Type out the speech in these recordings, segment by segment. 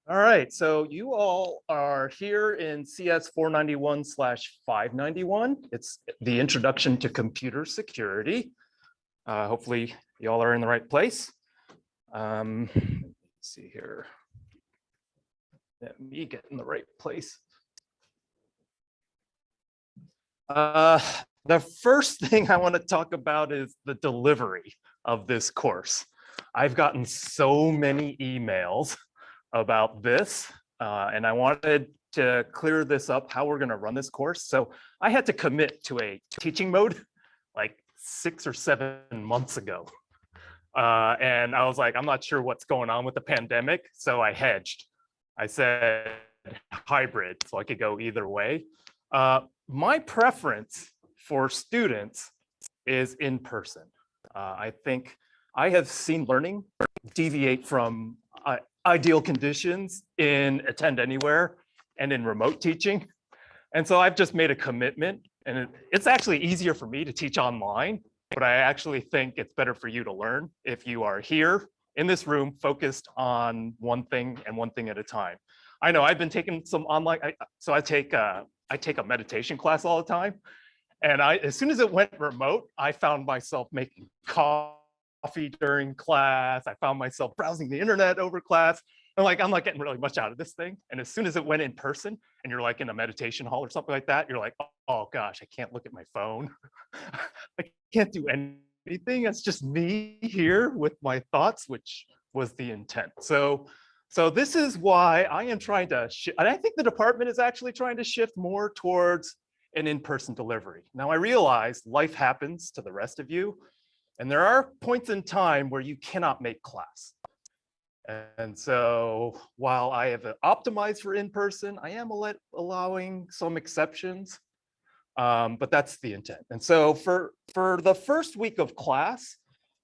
All right, so you all are here in CS 491/591. It's the introduction to computer security. Hopefully you all are in the right place. Let's see here. Let me get in the right place. The first thing I want to talk about is the delivery of this course. I've gotten so many emails about this, and I wanted to clear this up, how we're going to run this course. So I had to commit to a teaching mode like 6 or 7 months ago. And I was like, I'm not sure what's going on with the pandemic. So I hedged. I said hybrid, so I could go either way. My preference for students is in person. I think I have seen learning deviate from ideal conditions in attend anywhere and in remote teaching. And so I've just made a commitment, and it's actually easier for me to teach online, but I actually think it's better for you to learn if you are here in this room focused on one thing and one thing at a time. I know I've been taking some online, so I take a meditation class all the time. And as soon as it went remote, I found myself making coffee during class. I found myself browsing the internet over class. I'm like, I'm not getting really much out of this thing. And as soon as it went in person and you're like in a meditation hall or something like that, you're like, oh gosh, I can't look at my phone. I can't do anything. It's just me here with my thoughts, which was the intent. So this is why I am trying to shift, and I think the department is actually trying to shift more towards an in-person delivery. Now I realize life happens to the rest of you, and there are points in time where you cannot make class. And so while I have optimized for in-person, I am allowing some exceptions, but that's the intent. And so for the first week of class,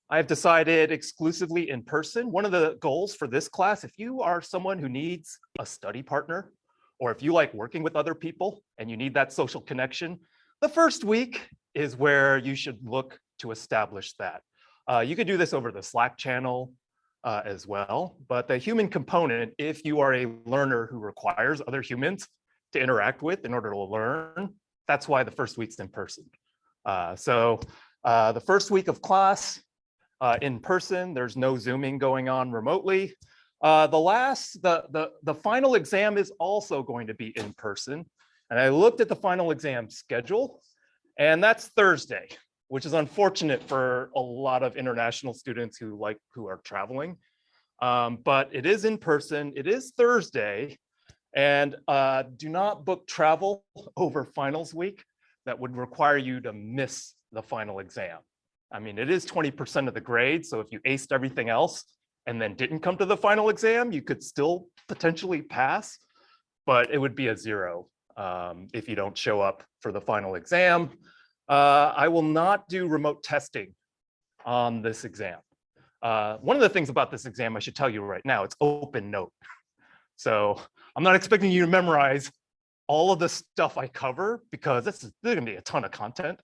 I've decided exclusively in person. One of the goals for this class, if you are someone who needs a study partner, or if you like working with other people and you need that social connection, the first week is where you should look to establish that. You could do this over the Slack channel as well, but the human component, if you are a learner who requires other humans to interact with in order to learn, that's why the first week's in person. So the first week of class in person, there's no Zooming going on remotely. The final exam is also going to be in person. And I looked at the final exam schedule, and that's Thursday, which is unfortunate for a lot of international students who are traveling. But it is in person, it is Thursday, and do not book travel over finals week. That would require you to miss the final exam. I mean, it is 20% of the grade, so if you aced everything else and then didn't come to the final exam, you could still potentially pass, but it would be a 0 if you don't show up for the final exam. I will not do remote testing on this exam. One of the things about this exam, I should tell you right now, it's open note. So I'm not expecting you to memorize all of the stuff I cover, because there's gonna be a ton of content.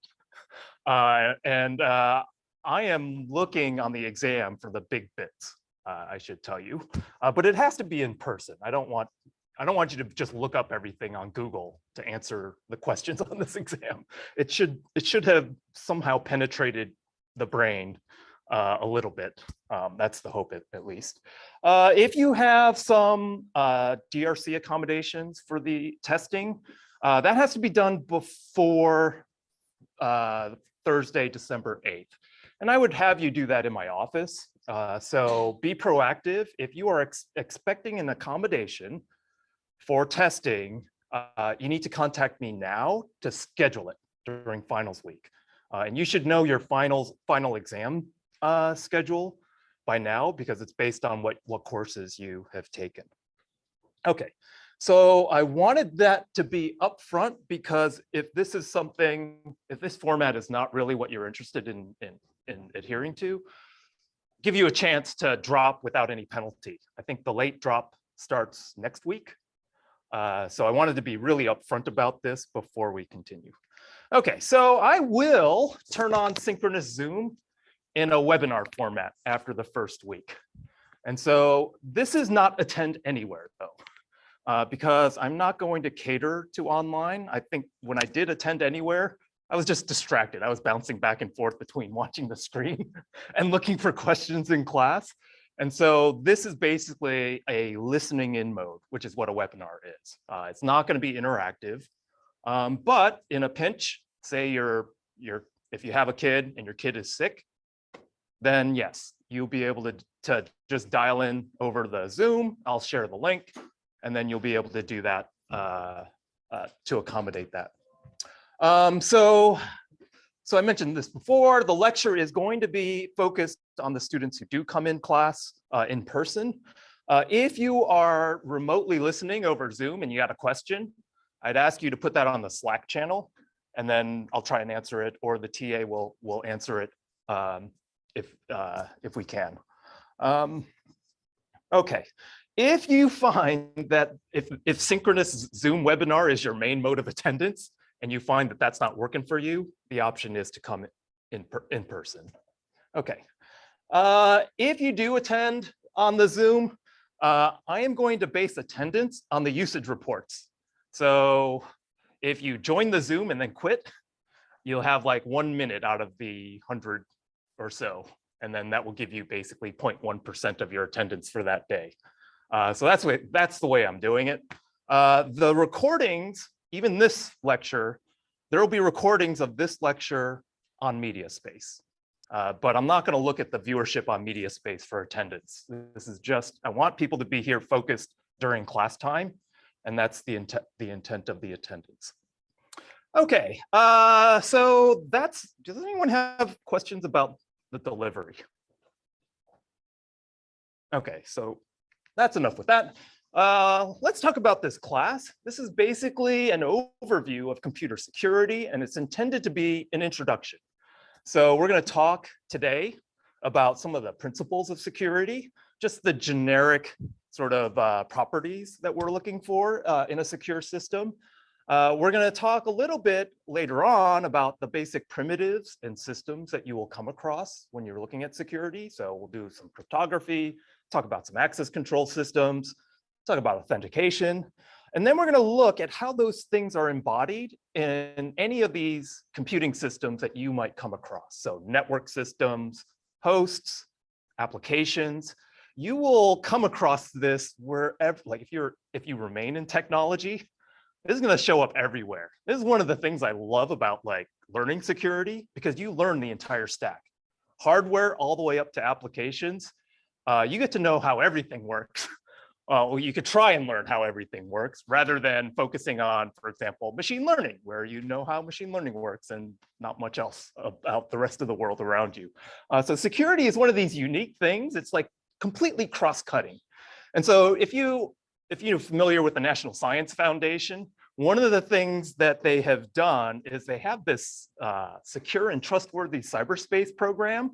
I am looking on the exam for the big bits, I should tell you, but it has to be in person. I don't want you to just look up everything on Google to answer the questions on this exam. It should have somehow penetrated the brain a little bit. That's the hope, at least. If you have some DRC accommodations for the testing, that has to be done before Thursday, December 8th. And I would have you do that in my office. So be proactive. If you are expecting an accommodation for testing, you need to contact me now to schedule it during finals week. And you should know your final exam schedule by now, because it's based on what courses you have taken. Okay, so I wanted that to be upfront, because if this format is not really what you're interested in adhering to, give you a chance to drop without any penalty. I think the late drop starts next week. So I wanted to be really upfront about this before we continue. Okay, so I will turn on synchronous Zoom in a webinar format after the first week. And so this is not attend anywhere though. because I'm not going to cater to online. I think when I did attend anywhere, I was just distracted. I was bouncing back and forth between watching the screen and looking for questions in class. And so this is basically a listening in mode, which is what a webinar is. It's not going to be interactive, but in a pinch, say if you have a kid and your kid is sick, then yes, you'll be able to just dial in over the Zoom. I'll share the link, and then you'll be able to do that to accommodate that. So I mentioned this before, the lecture is going to be focused on the students who do come in class in person. If you are remotely listening over Zoom and you got a question, I'd ask you to put that on the Slack channel, and then I'll try and answer it, or the TA will answer it if we can. Okay, if you find that if synchronous Zoom webinar is your main mode of attendance, and you find that that's not working for you, the option is to come in person. Okay, if you do attend on the Zoom, I am going to base attendance on the usage reports. So if you join the Zoom and then quit, you'll have like 1 minute out of the 100 or so. And then that will give you basically 0.1% of your attendance for that day. So that's the way I'm doing it. The recordings, even this lecture, there will be recordings of this lecture on MediaSpace. But I'm not going to look at the viewership on MediaSpace for attendance. This is just, I want people to be here focused during class time, and that's the intent of the attendance. Okay, so does anyone have questions about the delivery? Okay, so that's enough with that. Let's talk about this class. This is basically an overview of computer security, and it's intended to be an introduction. So we're going to talk today about some of the principles of security, just the generic sort of properties that we're looking for in a secure system. We're going to talk a little bit later on about the basic primitives and systems that you will come across when you're looking at security. So we'll do some cryptography, talk about some access control systems, talk about authentication, and then we're going to look at how those things are embodied in any of these computing systems that you might come across. So network systems, hosts, applications. You will come across this wherever, like if you remain in technology, this is going to show up everywhere. This is one of the things I love about like learning security, because you learn the entire stack, hardware all the way up to applications. You get to know how everything works. Well, you could try and learn how everything works rather than focusing on, for example, machine learning, where you know how machine learning works and not much else about the rest of the world around you. So security is one of these unique things. It's like completely cross-cutting. And so if you're familiar with the National Science Foundation, one of the things that they have done is they have this secure and trustworthy cyberspace program.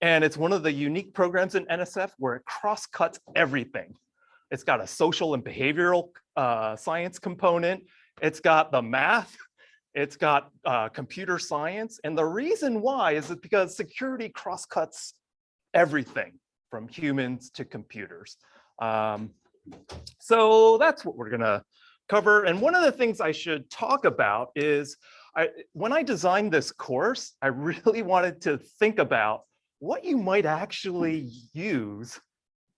And it's one of the unique programs in NSF where it cross-cuts everything. It's got a social and behavioral science component. It's got the math. It's got computer science. And the reason why is because security cross-cuts everything from humans to computers. So that's what we're going to cover. And one of the things I should talk about is when I designed this course, I really wanted to think about what you might actually use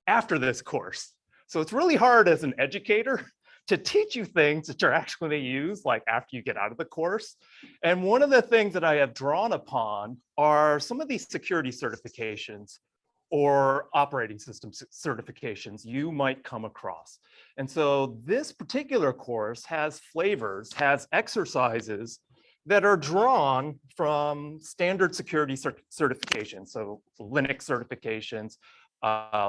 after this course. So it's really hard as an educator to teach you things that you're actually going to use like after you get out of the course. And one of the things that I have drawn upon are some of these security certifications or operating system certifications you might come across. And so this particular course has flavors, has exercises that are drawn from standard security certifications. So Linux certifications,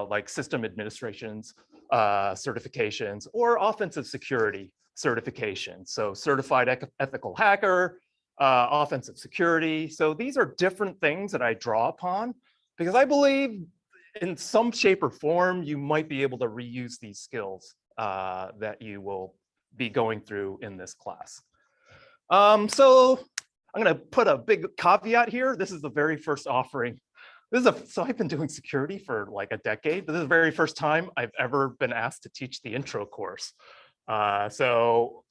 like system administrations, certifications, or offensive security certifications. So certified ethical hacker, offensive security. So these are different things that I draw upon because I believe in some shape or form, you might be able to reuse these skills that you will be going through in this class. So I'm going to put a big caveat here. This is the very first offering. So I've been doing security for like a decade. This is the very first time I've ever been asked to teach the intro course. So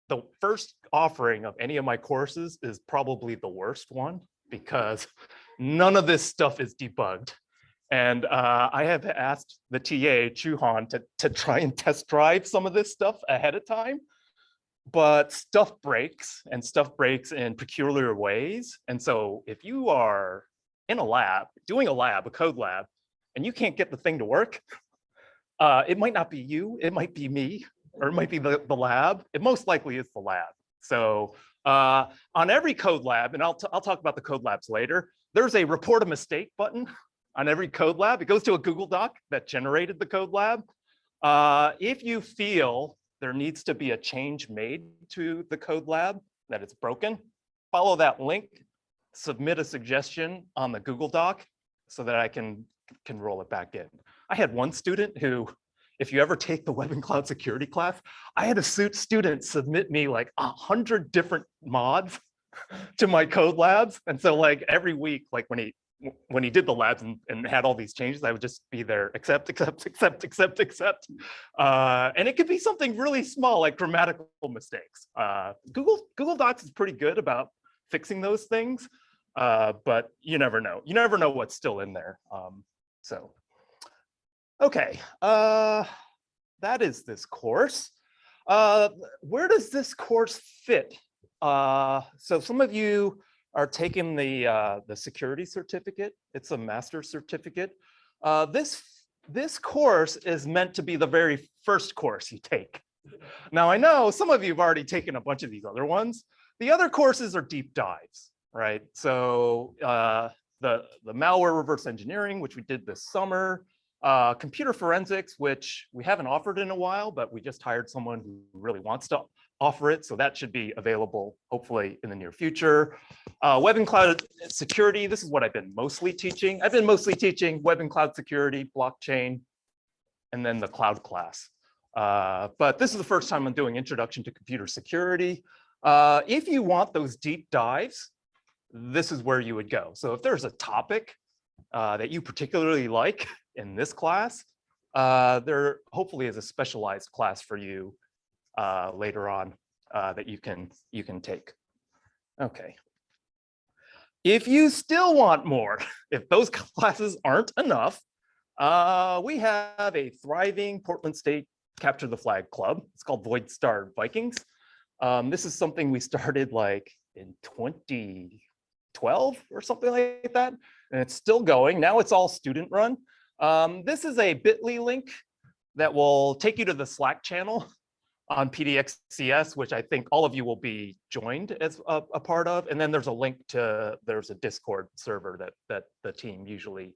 the first offering of any of my courses is probably the worst one because none of this stuff is debugged. And I have asked the TA, Chuhan, to try and test drive some of this stuff ahead of time, but stuff breaks and stuff breaks in peculiar ways. And so if you are in a lab, doing a code lab, and you can't get the thing to work, it might not be you, it might be me, or it might be the lab. It most likely is the lab. So on every code lab, and I'll talk about the code labs later, there's a report a mistake button on every code lab. It goes to a Google Doc that generated the code lab. If you feel there needs to be a change made to the code lab, that it's broken, follow that link, submit a suggestion on the Google Doc so that I can roll it back in. I had one student who, if you ever take the Web and Cloud Security class, I had a student submit me like 100 different mods to my code labs. And so like every week, like when he did the labs and had all these changes, I would just be there, accept. And it could be something really small, like grammatical mistakes. Google Docs is pretty good about fixing those things, but you never know. You never know what's still in there. Okay, that is this course. Where does this course fit? So some of you are taking the security certificate. It's a master's certificate. This course is meant to be the very first course you take. Now I know some of you have already taken a bunch of these other ones. The other courses are deep dives, right? So the malware reverse engineering, which we did this summer, computer forensics, which we haven't offered in a while, but we just hired someone who really wants to offer it. So that should be available hopefully in the near future. Web and cloud security, this is what I've been mostly teaching. I've been mostly teaching web and cloud security, blockchain, and then the cloud class. But this is the first time I'm doing introduction to computer security. If you want those deep dives, this is where you would go. So if there's a topic that you particularly like in this class, there hopefully is a specialized class for you later on that you can take. Okay. If you still want more, if those classes aren't enough, we have a thriving Portland State Capture the Flag Club. It's called Void Star Vikings. This is something we started like in 2012 or something like that, and it's still going. Now it's all student run. This is a bit.ly link that will take you to the Slack channel on PDXCS, which I think all of you will be joined as a part of. And then there's a link to, there's a Discord server that the team usually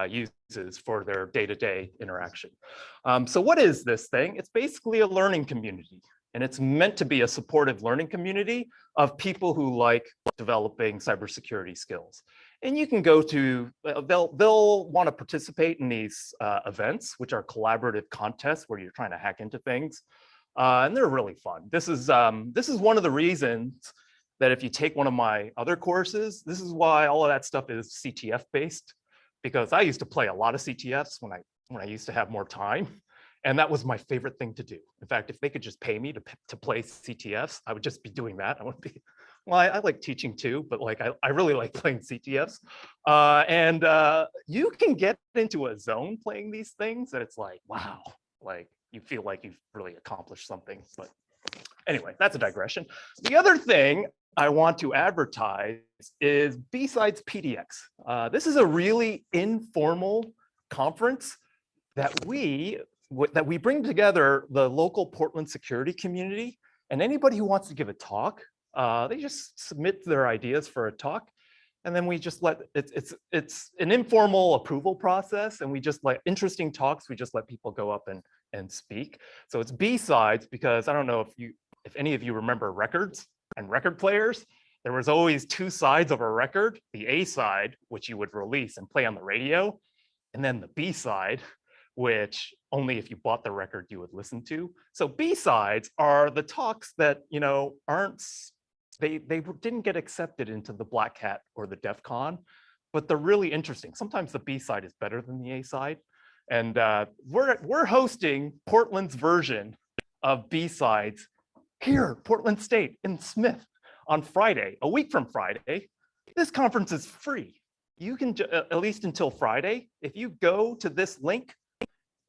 uses for their day-to-day interaction. So what is this thing? It's basically a learning community. And it's meant to be a supportive learning community of people who like developing cybersecurity skills. And you can go to, they'll want to participate in these events, which are collaborative contests where you're trying to hack into things. And they're really fun. This is one of the reasons that if you take one of my other courses, this is why all of that stuff is CTF based, because I used to play a lot of CTFs when I used to have more time. And that was my favorite thing to do. In fact, if they could just pay me to play CTFs, I would just be doing that. I wouldn't be, well, I like teaching too, but like I really like playing CTFs. And you can get into a zone playing these things that it's like, wow, like you feel like you've really accomplished something. But anyway, that's a digression. The other thing I want to advertise is B-Sides PDX. This is a really informal conference that we bring together the local Portland security community, and anybody who wants to give a talk, they just submit their ideas for a talk, and then we just let, it's an informal approval process, and we just let interesting talks, we just let people go up and speak. So it's B-Sides because I don't know if any of you remember records and record players. There was always two sides of a record, the A side, which you would release and play on the radio, and then the B side, which only if you bought the record you would listen to. So B-sides are the talks that, you know, they didn't get accepted into the Black Hat or the DEF CON, but they're really interesting. Sometimes the B-side is better than the A side. And we're hosting Portland's version of B-sides here, Portland State in Smith on Friday, a week from Friday. This conference is free. You can, at least until Friday, if you go to this link,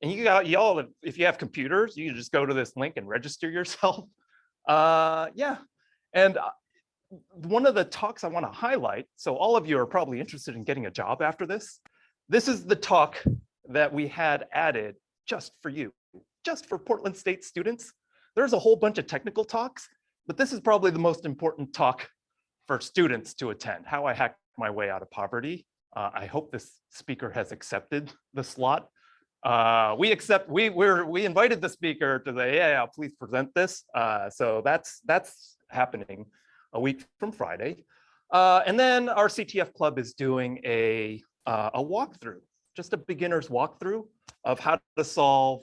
and y'all, if you have computers, you can just go to this link and register yourself. Yeah, and one of the talks I want to highlight, so all of you are probably interested in getting a job after this. This is the talk that we had added just for you, just for Portland State students. There's a whole bunch of technical talks, but this is probably the most important talk for students to attend, how I hacked my way out of poverty. I hope this speaker has accepted the slot. We invited the speaker to say, yeah, please present this. So that's happening a week from Friday. And then our CTF club is doing a walkthrough, just a beginner's walkthrough of how to solve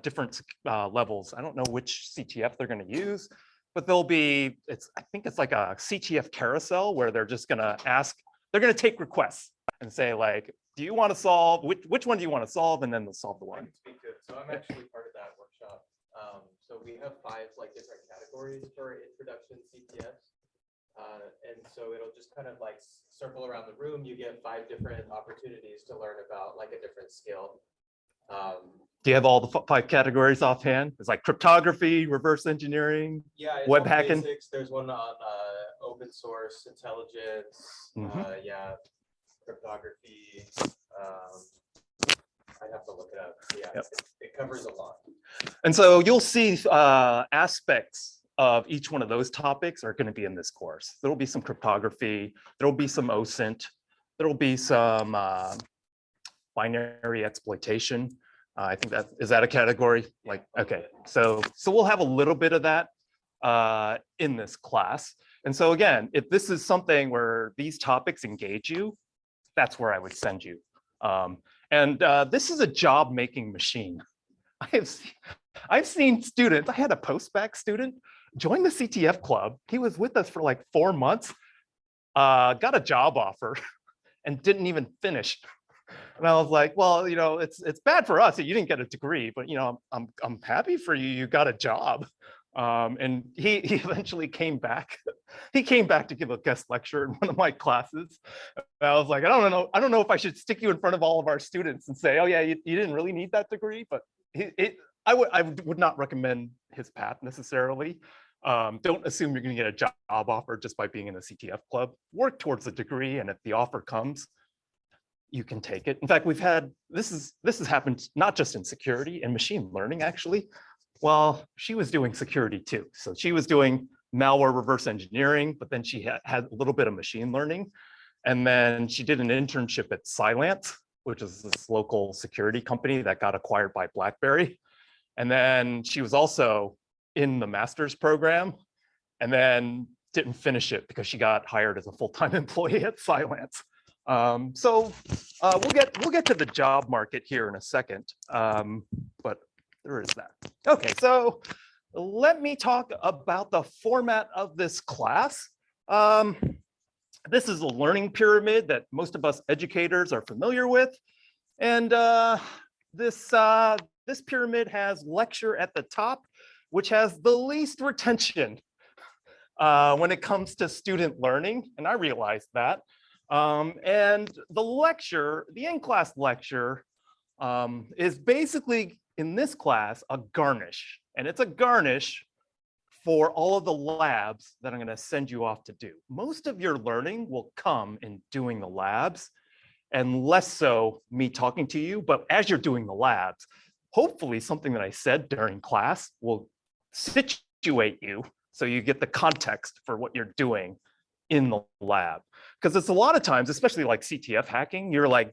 different levels. I don't know which CTF they're going to use, but there'll be, I think it's like a CTF carousel where they're just going to ask, they're going to take requests and say like, do you want to solve, which one do you want to solve? And then they'll solve the one. So I'm actually part of that workshop. So we have 5 like different categories for introduction CTFs. And so it'll just kind of like circle around the room. You get 5 different opportunities to learn about like a different skill. Do you have all the 5 categories offhand? It's like cryptography, reverse engineering, yeah, web hacking. Basics. There's one on open source intelligence. Yeah, cryptography. I'd have to look it up. Yeah, yep. It covers a lot. And so you'll see aspects of each one of those topics are going to be in this course. There'll be some cryptography. There'll be some OSINT. There'll be some binary exploitation. I think is that a category? Like, okay, so we'll have a little bit of that in this class. And so again, if this is something where these topics engage you, that's where I would send you. This is a job-making machine. I've seen students, I had a post-bac student join the CTF club. He was with us for like 4 months, got a job offer and didn't even finish. And I was like, well, you know, it's bad for us that you didn't get a degree, but you know, I'm happy for you. You got a job. And he eventually came back. He came back to give a guest lecture in one of my classes. And I was like, I don't know if I should stick you in front of all of our students and say, oh yeah, you didn't really need that degree, but I would not recommend his path necessarily. Don't assume you're going to get a job offer just by being in a CTF club. Work towards a degree, and if the offer comes, you can take it. In fact, we've had this has happened not just in security and machine learning actually. Well, she was doing security too. So she was doing malware reverse engineering, but then she had a little bit of machine learning. And then she did an internship at Cylance, which is this local security company that got acquired by BlackBerry. And then she was also in the master's program and then didn't finish it because she got hired as a full-time employee at Cylance. So we'll get to the job market here in a second, but there is that. Okay, so let me talk about the format of this class. This is a learning pyramid that most of us educators are familiar with. And this pyramid has lecture at the top, which has the least retention when it comes to student learning. And I realized that. And the lecture, the in-class lecture, is basically in this class a garnish, and it's a garnish for all of the labs that I'm going to send you off to do. Most of your learning will come in doing the labs and less so me talking to you, but as you're doing the labs, hopefully something that I said during class will situate you so you get the context for what you're doing in the lab. Because it's a lot of times, especially like CTF hacking, you're like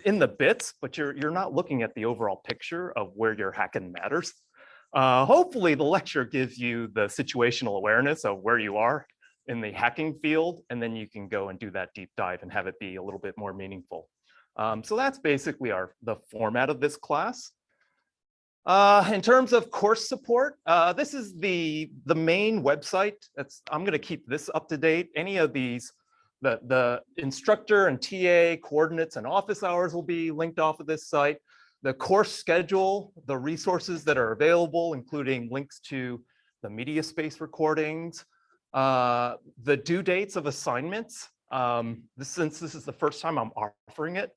in the bits, but you're not looking at the overall picture of where your hacking matters. Hopefully the lecture gives you the situational awareness of where you are in the hacking field, and then you can go and do that deep dive and have it be a little bit more meaningful. So that's basically the format of this class. In terms of course support, this is the main website. I'm going to keep this up to date. Any of these, the instructor and TA coordinates and office hours will be linked off of this site. the course schedule, the resources that are available, including links to the media space recordings, the due dates of assignments. Since this is the first time I'm offering it,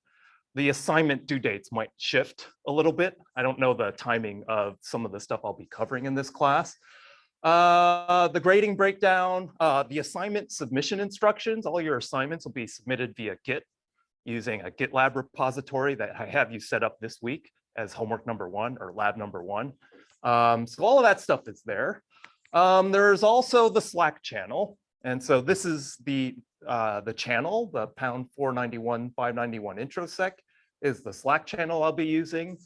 the assignment due dates might shift a little bit. I don't know the timing of some of the stuff I'll be covering in this class. The grading breakdown, the assignment submission instructions, all your assignments will be submitted via Git using a GitLab repository that I have you set up this week as homework number 1 or lab number 1. So all of that stuff is there. There's also the Slack channel. And so this is the channel, the pound 491 591 introsec is the Slack channel I'll be using.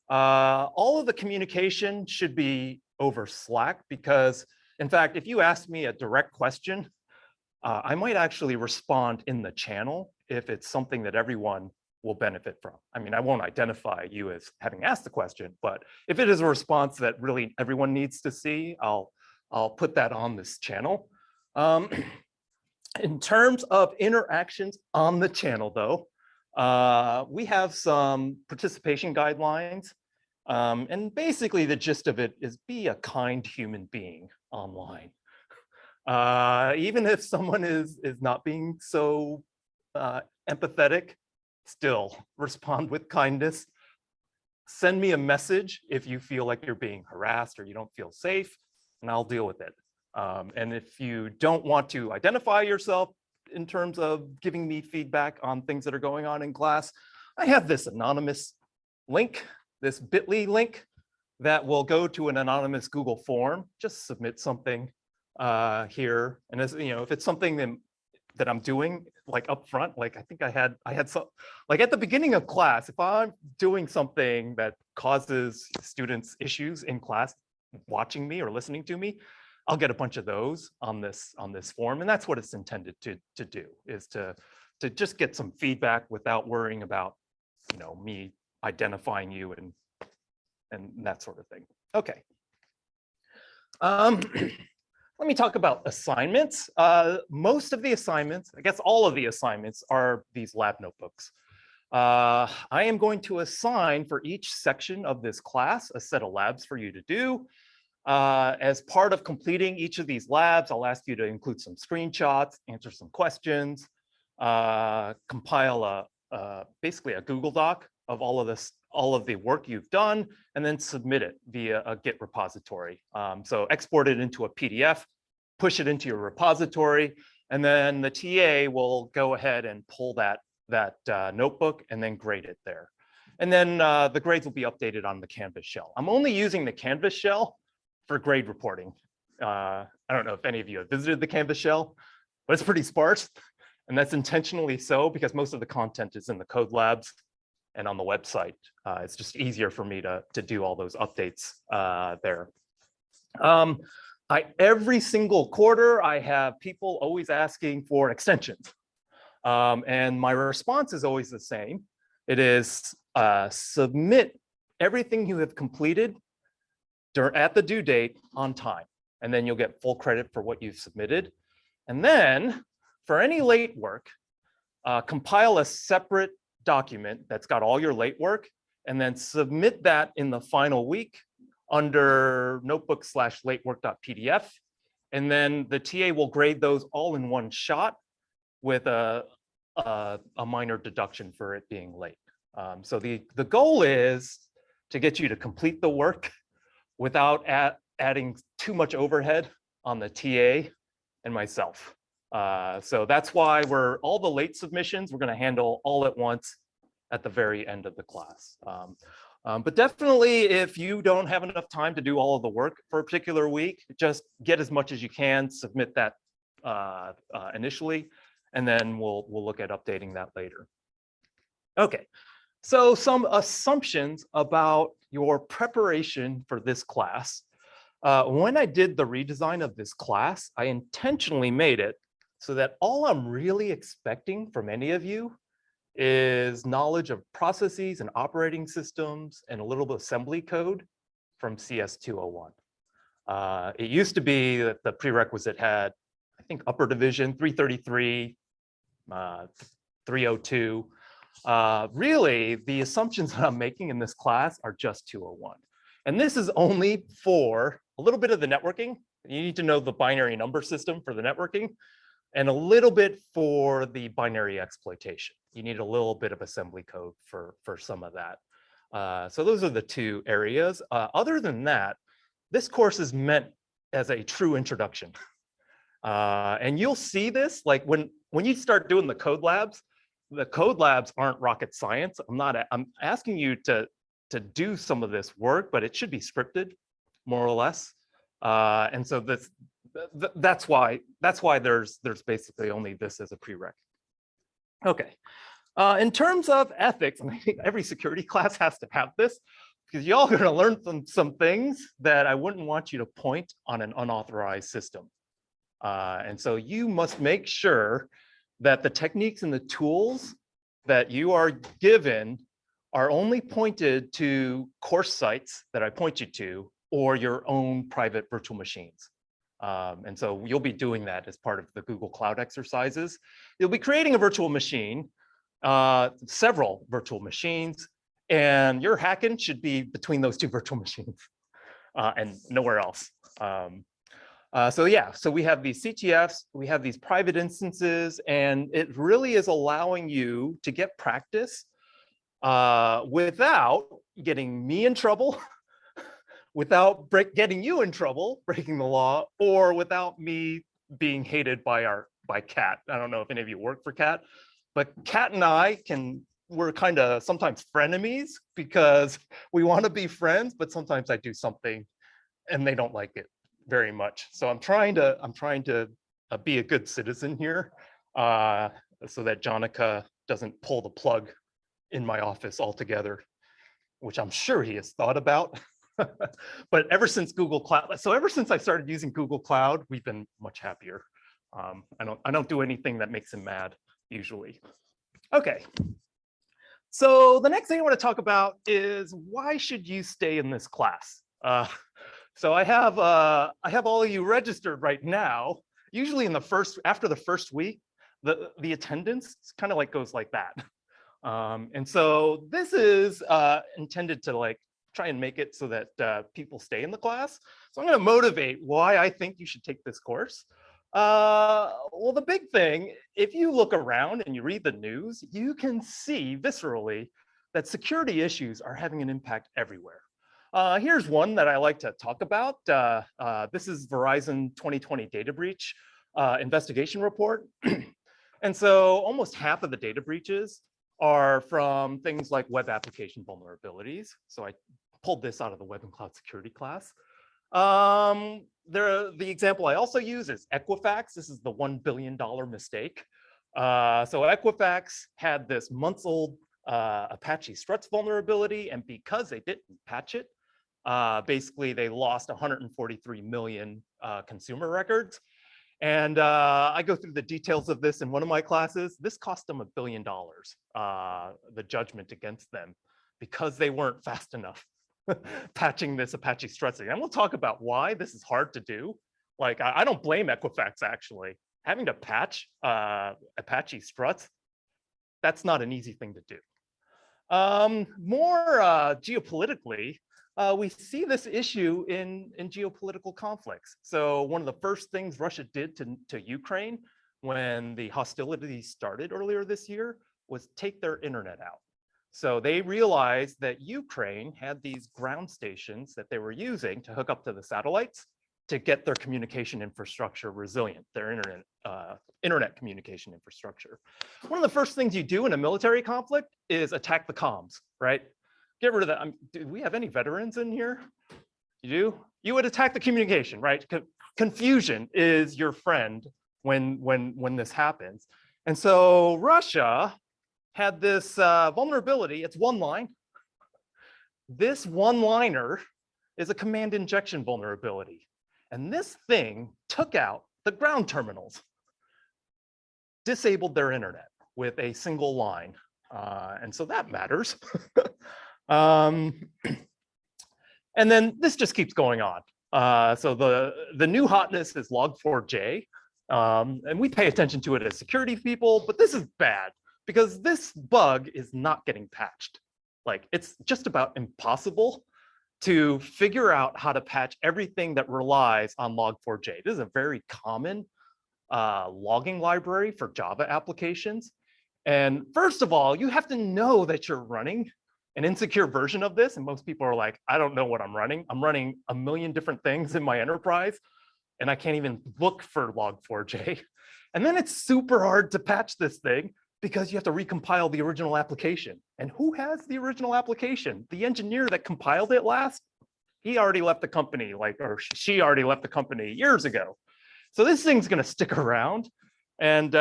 All of the communication should be over Slack because, in fact, if you ask me a direct question, I might actually respond in the channel if it's something that everyone will benefit from. I mean, I won't identify you as having asked the question, but if it is a response that really everyone needs to see, I'll put that on this channel. In terms of interactions on the channel, though, we have some participation guidelines. And basically, the gist of it is be a kind human being online. Even if someone is not being so empathetic, still respond with kindness. Send me a message if you feel like you're being harassed or you don't feel safe, and I'll deal with it. And if you don't want to identify yourself in terms of giving me feedback on things that are going on in class, I have this anonymous link, this bit.ly link that will go to an anonymous Google form. Just submit something here. And as you know, if it's something that I'm doing like up front, like I think I had some, like at the beginning of class, if I'm doing something that causes students issues in class, watching me or listening to me, I'll get a bunch of those on this form. And that's what it's intended to do, is to just get some feedback without worrying about, you know, me identifying you and that sort of thing. Okay. Let me talk about assignments. Most of the assignments, I guess all of the assignments, are these lab notebooks. I am going to assign for each section of this class a set of labs for you to do. As part of completing each of these labs, I'll ask you to include some screenshots, answer some questions, compile basically a Google Doc of all of the work you've done, and then submit it via a Git repository. So export it into a PDF, push it into your repository, and then the TA will go ahead and pull that notebook and then grade it there. And then the grades will be updated on the Canvas shell. I'm only using the Canvas shell for grade reporting. I don't know if any of you have visited the Canvas shell, but it's pretty sparse. And that's intentionally so because most of the content is in the code labs and on the website. It's just easier for me to do all those updates there. Every single quarter, I have people always asking for extensions. And my response is always the same. It is submit everything you have completed at the due date on time, and then you'll get full credit for what you've submitted. And then for any late work, compile a separate document that's got all your late work, and then submit that in the final week under notebook/latework.pdf. And then the TA will grade those all in one shot with a minor deduction for it being late. So the goal is to get you to complete the work without adding too much overhead on the TA and myself. So that's why all the late submissions, we're going to handle all at once at the very end of the class. But definitely, if you don't have enough time to do all of the work for a particular week, just get as much as you can, submit that initially, and then we'll look at updating that later. Okay, so some assumptions about your preparation for this class. When I did the redesign of this class, I intentionally made it so that all I'm really expecting from any of you is knowledge of processes and operating systems and a little bit of assembly code from CS201. It used to be that the prerequisite had, I think, upper division 333, 302. Really, the assumptions that I'm making in this class are just 201. And this is only for a little bit of the networking. You need to know the binary number system for the networking, and a little bit for the binary exploitation. You need a little bit of assembly code for some of that. So those are the two areas. Other than that, this course is meant as a true introduction. And you'll see this like when you start doing the code labs aren't rocket science. I'm asking you to do some of this work, but it should be scripted, more or less. And so that's why there's basically only this as a prereq. Okay. In terms of ethics, and I think every security class has to have this, because y'all are going to learn some things that I wouldn't want you to point on an unauthorized system. And so you must make sure that the techniques and the tools that you are given are only pointed to course sites that I point you to, or your own private virtual machines. And so you'll be doing that as part of the Google Cloud exercises. You'll be creating a virtual machine, several virtual machines, and your hacking should be between those two virtual machines and nowhere else. So yeah, so we have these CTFs, we have these private instances, and it really is allowing you to get practice without getting me in trouble, without getting you in trouble, breaking the law, or without me being hated by Kat. I don't know if any of you work for Kat, but Kat and we're kind of sometimes frenemies because we want to be friends, but sometimes I do something and they don't like it very much. So I'm trying to be a good citizen here, so that Jonica doesn't pull the plug in my office altogether, which I'm sure he has thought about. But ever since Google Cloud, so ever since I started using Google Cloud, we've been much happier. I don't do anything that makes him mad usually. Okay. So the next thing I want to talk about is why should you stay in this class? So I have all of you registered right now. Usually after the first week, the attendance kind of like goes like that. And so this is intended to like try and make it so that people stay in the class. So I'm going to motivate why I think you should take this course. Well, the big thing, if you look around and you read the news, you can see viscerally that security issues are having an impact everywhere. Here's one that I like to talk about. This is Verizon 2020 data breach investigation report. And so almost half of the data breaches are from things like web application vulnerabilities. So I pulled this out of the web and cloud security class. The example I also use is Equifax. This is the $1 billion mistake. So Equifax had this months-old Apache struts vulnerability, and because they didn't patch it, basically they lost 143 million consumer records. And I go through the details of this in one of my classes. This cost them $1 billion, the judgment against them, because they weren't fast enough patching this Apache struts. And we'll talk about why this is hard to do. Like, I don't blame Equifax, actually. Having to patch Apache struts, that's not an easy thing to do. More geopolitically, we see this issue in geopolitical conflicts. So one of the first things Russia did to Ukraine when the hostilities started earlier this year was take their internet out. So they realized that Ukraine had these ground stations that they were using to hook up to the satellites to get their communication infrastructure resilient, their internet communication infrastructure. One of the first things you do in a military conflict is attack the comms, right? Get rid of that. Do we have any veterans in here? You do? You would attack the communication, right? Confusion is your friend when this happens. And so Russia had this vulnerability. It's one line. This one-liner is a command injection vulnerability. And this thing took out the ground terminals, disabled their internet with a single line. And so that matters. And then this just keeps going on. So the new hotness is log4j. And we pay attention to it as security people, but this is bad. because this bug is not getting patched. Like, it's just about impossible to figure out how to patch everything that relies on log4j. This is a very common logging library for Java applications. And first of all, you have to know that you're running an insecure version of this. And most people are like, I don't know what I'm running. I'm running a million different things in my enterprise, and I can't even look for log4j. And then it's super hard to patch this thing because you have to recompile the original application. And who has the original application? The engineer that compiled it last, he already left the company, or she already left the company years ago. So this thing's going to stick around, and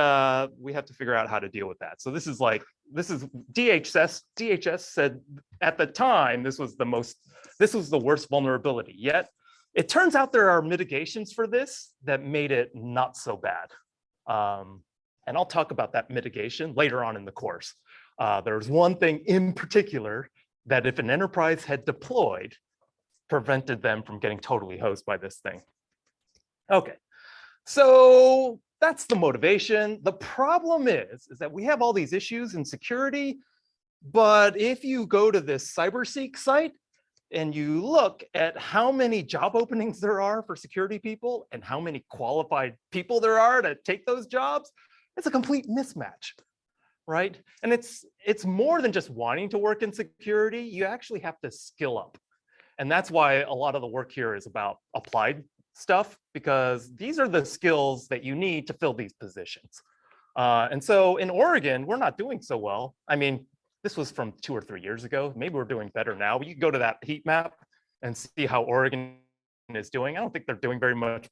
we have to figure out how to deal with that. So this is DHS said at the time this was the worst vulnerability. Yet it turns out there are mitigations for this that made it not so bad. And I'll talk about that mitigation later on in the course. There's one thing in particular that if an enterprise had deployed, prevented them from getting totally hosed by this thing. Okay, so that's the motivation. The problem is that we have all these issues in security, but if you go to this CyberSeek site and you look at how many job openings there are for security people and how many qualified people there are to take those jobs, it's a complete mismatch, right? And it's more than just wanting to work in security. You actually have to skill up. And that's why a lot of the work here is about applied stuff, because these are the skills that you need to fill these positions. And so in Oregon, we're not doing so well. I mean, this was from 2 or 3 years ago. Maybe we're doing better now. You can go to that heat map and see how Oregon is doing. I don't think they're doing very much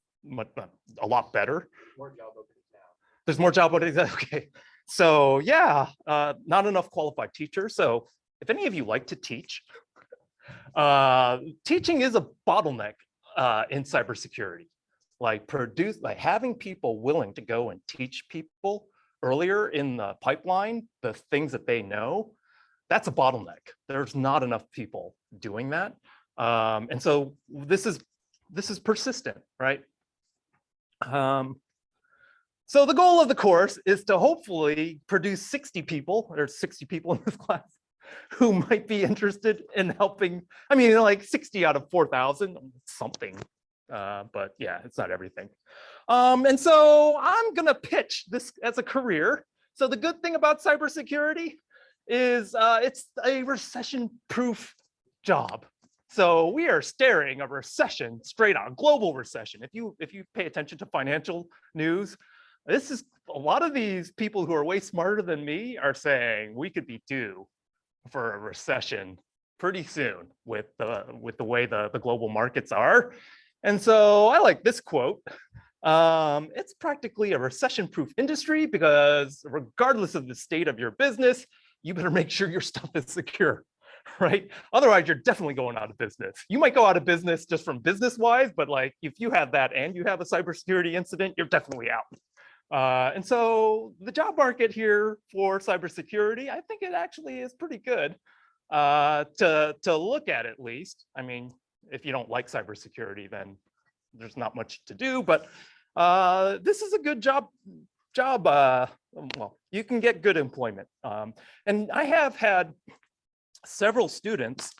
a lot better. More job openings now. There's more job openings. Okay. So yeah, not enough qualified teachers. So if any of you like to teach, teaching is a bottleneck in cybersecurity. Like having people willing to go and teach people earlier in the pipeline the things that they know, that's a bottleneck. There's not enough people doing that. And so this is persistent, right? So the goal of the course is to hopefully produce 60 people, there's 60 people in this class, who might be interested in helping. I mean, like 60 out of 4,000, something, but yeah, it's not everything. And so I'm gonna pitch this as a career. So the good thing about cybersecurity is it's a recession-proof job. So we are staring a recession straight on, global recession. If you pay attention to financial news, this is a lot of these people who are way smarter than me are saying we could be due for a recession pretty soon with the way the global markets are. And so I like this quote. It's practically a recession-proof industry because regardless of the state of your business, you better make sure your stuff is secure, right? Otherwise, you're definitely going out of business. You might go out of business just from business-wise, but like if you have that and you have a cybersecurity incident, you're definitely out. And so the job market here for cybersecurity, I think it actually is pretty good to look at least. I mean, if you don't like cybersecurity, then there's not much to do, but this is a good job. Well, you can get good employment. And I have had several students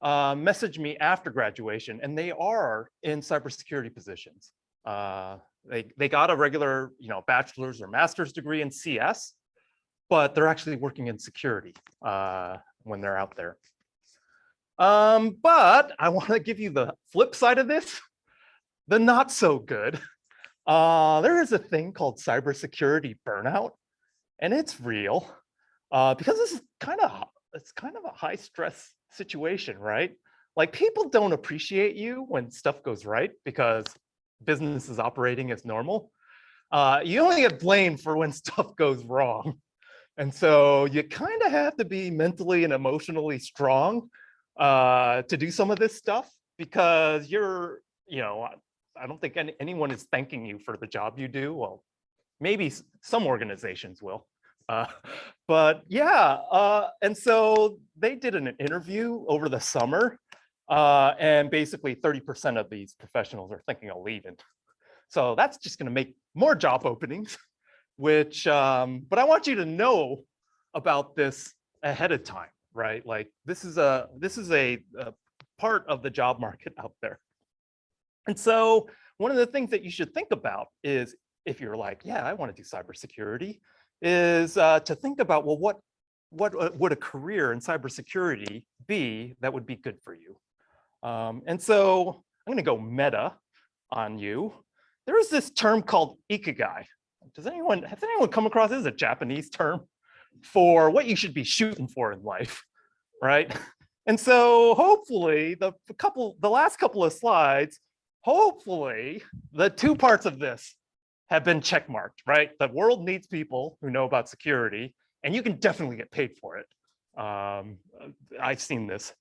message me after graduation, and they are in cybersecurity positions. They got a regular, bachelor's or master's degree in CS, but they're actually working in security when they're out there. But I want to give you the flip side of this, the not so good. There is a thing called cybersecurity burnout, and it's real because this is it's kind of a high stress situation, right? Like people don't appreciate you when stuff goes right because business is operating as normal. You only get blamed for when stuff goes wrong. And so you kind of have to be mentally and emotionally strong to do some of this stuff because I don't think anyone is thanking you for the job you do. Well, maybe some organizations will. But yeah, and so they did an interview over the summer. And basically 30% of these professionals are thinking of leaving. So that's just going to make more job openings, which, but I want you to know about this ahead of time, right? Like this is a part of the job market out there. And so one of the things that you should think about is, if you're like, yeah, I want to do cybersecurity, is to think about, well, what would a career in cybersecurity be that would be good for you? And so I'm going to go meta on you. There is this term called ikigai. Has anyone come across this? Is a Japanese term for what you should be shooting for in life, right? And so hopefully the last couple of slides, hopefully the two parts of this have been checkmarked, right? The world needs people who know about security, and you can definitely get paid for it. I've seen this.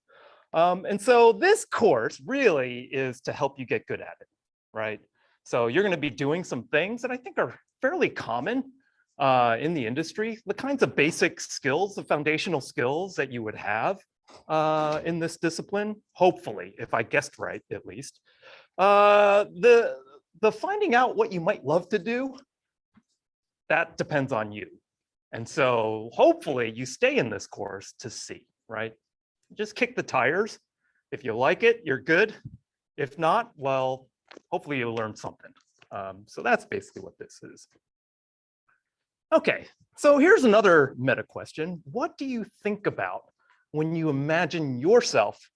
And so this course really is to help you get good at it, right? So you're going to be doing some things that I think are fairly common in the industry, the kinds of basic skills, the foundational skills that you would have in this discipline, hopefully, if I guessed right, at least. The finding out what you might love to do, that depends on you. And so hopefully you stay in this course to see, right? Just kick the tires. If you like it, you're good. If not, well, hopefully you'll learn something. So that's basically what this is. Okay, so here's another meta question. What do you think about when you imagine yourself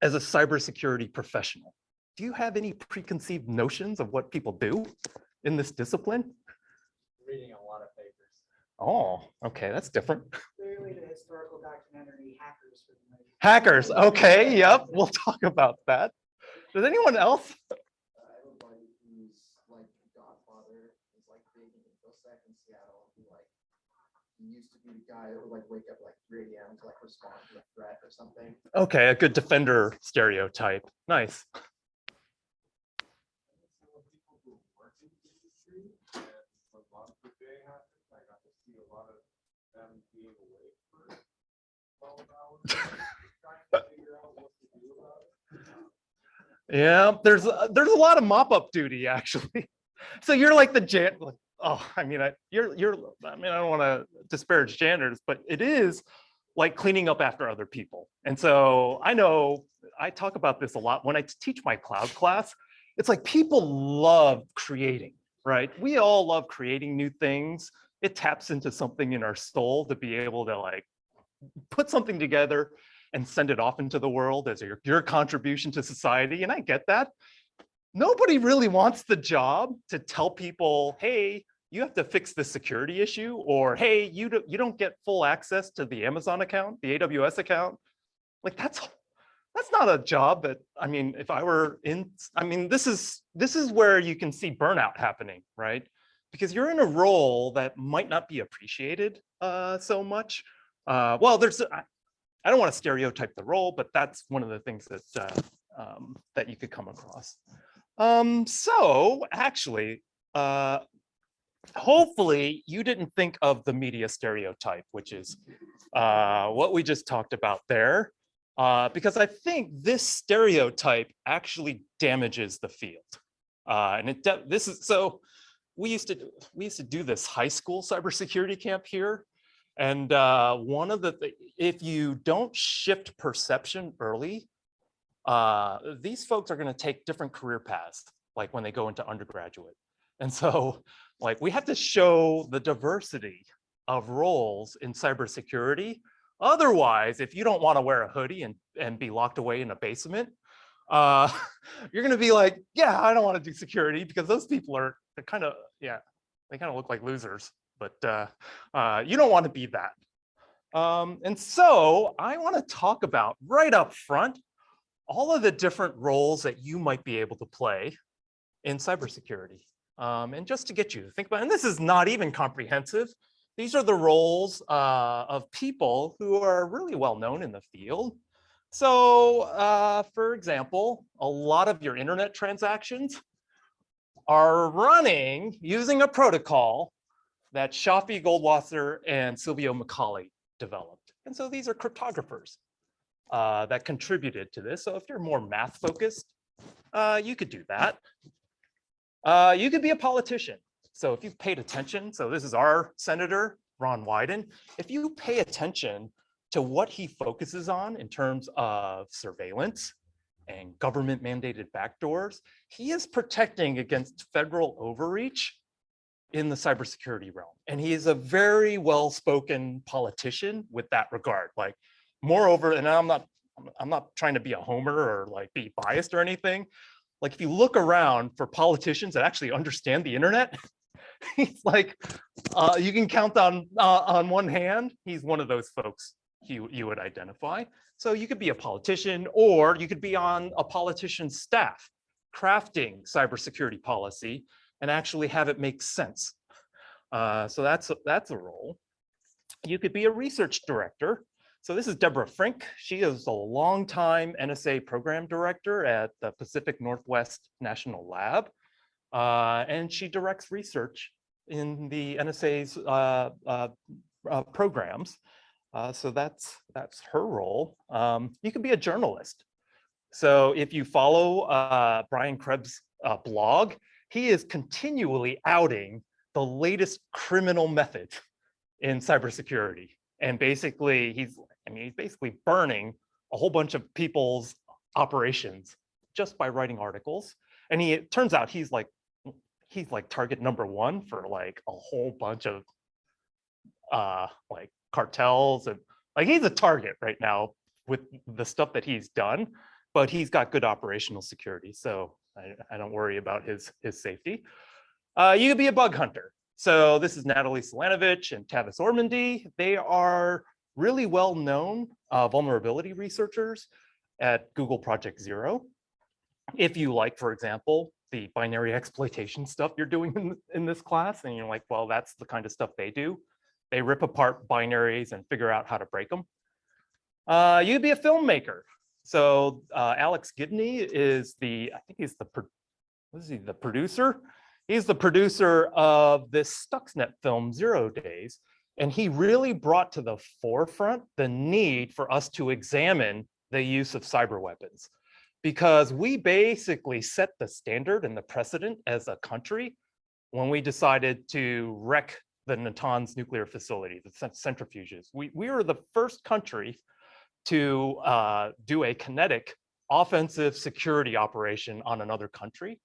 as a cybersecurity professional? Do you have any preconceived notions of what people do in this discipline? Reading a lot of papers. Oh, okay, that's different. Clearly the historical documentary Hackers. For the movie. Hackers, okay, yep, we'll talk about that. Does anyone else? Everybody who's like Godfather is like big in InfoSec in Seattle. He used to be the guy that would like wake up at like 3 a.m. to like respond to a threat or something. Okay, a good defender stereotype. Nice. Yeah, there's a lot of mop-up duty actually. So you're like the oh, I mean, I don't want to disparage janitors, but it is like cleaning up after other people. And so I know I talk about this a lot when I teach my cloud class. It's like people love creating, right? We all love creating new things. It taps into something in our soul to be able to like put something together and send it off into the world as your contribution to society. And I get that. Nobody really wants the job to tell people, hey, you have to fix this security issue, or hey, you don't get full access to the Amazon account, the AWS account. Like that's not a job that, I mean, if I were in, I mean, this is where you can see burnout happening, right? Because you're in a role that might not be appreciated so much. Well, I don't want to stereotype the role, but that's one of the things that that you could come across. So actually, hopefully you didn't think of the media stereotype, which is what we just talked about there, because I think this stereotype actually damages the field. And this is so we used to do this high school cybersecurity camp here. And one of if you don't shift perception early, these folks are going to take different career paths, like when they go into undergraduate. And so, like, we have to show the diversity of roles in cybersecurity. Otherwise, if you don't want to wear a hoodie and be locked away in a basement, you're going to be like, yeah, I don't want to do security, because those people they're kind of, yeah, they kind of look like losers. But you don't want to be that. And so I want to talk about right up front all of the different roles that you might be able to play in cybersecurity. And just to get you to think about, and this is not even comprehensive, these are the roles of people who are really well known in the field. So for example, a lot of your internet transactions are running using a protocol that Shafi Goldwasser and Silvio Macaulay developed. And so these are cryptographers that contributed to this. So if you're more math focused, you could do that. You could be a politician. So if you've paid attention, so this is our senator Ron Wyden, if you pay attention to what he focuses on in terms of surveillance and government mandated backdoors, he is protecting against federal overreach in the cybersecurity realm. And he is a very well-spoken politician with that regard. Like, moreover, and I'm not trying to be a homer or like be biased or anything. Like, if you look around for politicians that actually understand the internet, he's like, you can count on one hand. He's one of those folks you would identify. So you could be a politician, or you could be on a politician's staff, crafting cybersecurity policy and actually have it make sense. So that's a role. You could be a research director. So this is Deborah Frink. She is a longtime NSA program director at the Pacific Northwest National Lab. And she directs research in the NSA's programs. So that's her role. You could be a journalist. So if you follow Brian Krebs' blog, he is continually outing the latest criminal methods in cybersecurity. And basically, he's basically burning a whole bunch of people's operations just by writing articles. And it turns out he's like target number one for like a whole bunch of like cartels, and like he's a target right now with the stuff that he's done, but he's got good operational security. So I don't worry about his safety. You could be a bug hunter. So this is Natalie Selanovich and Tavis Ormandy. They are really well-known vulnerability researchers at Google Project Zero. If you like, for example, the binary exploitation stuff you're doing in this class, and you're like, well, that's the kind of stuff they do. They rip apart binaries and figure out how to break them. You could be a filmmaker. So Alex Gibney is the producer? He's the producer of this Stuxnet film, 0 Days. And he really brought to the forefront the need for us to examine the use of cyber weapons, because we basically set the standard and the precedent as a country when we decided to wreck the Natanz nuclear facility, the centrifuges. We were the first country to do a kinetic offensive security operation on another country.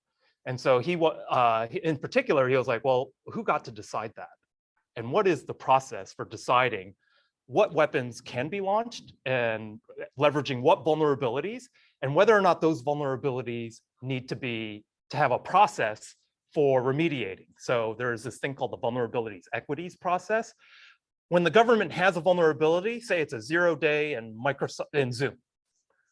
And so in particular, he was like, well, who got to decide that? And what is the process for deciding what weapons can be launched and leveraging what vulnerabilities, and whether or not those vulnerabilities need to have a process for remediating. So there is this thing called the vulnerabilities equities process. When the government has a vulnerability, say it's a 0 day in Microsoft and Zoom,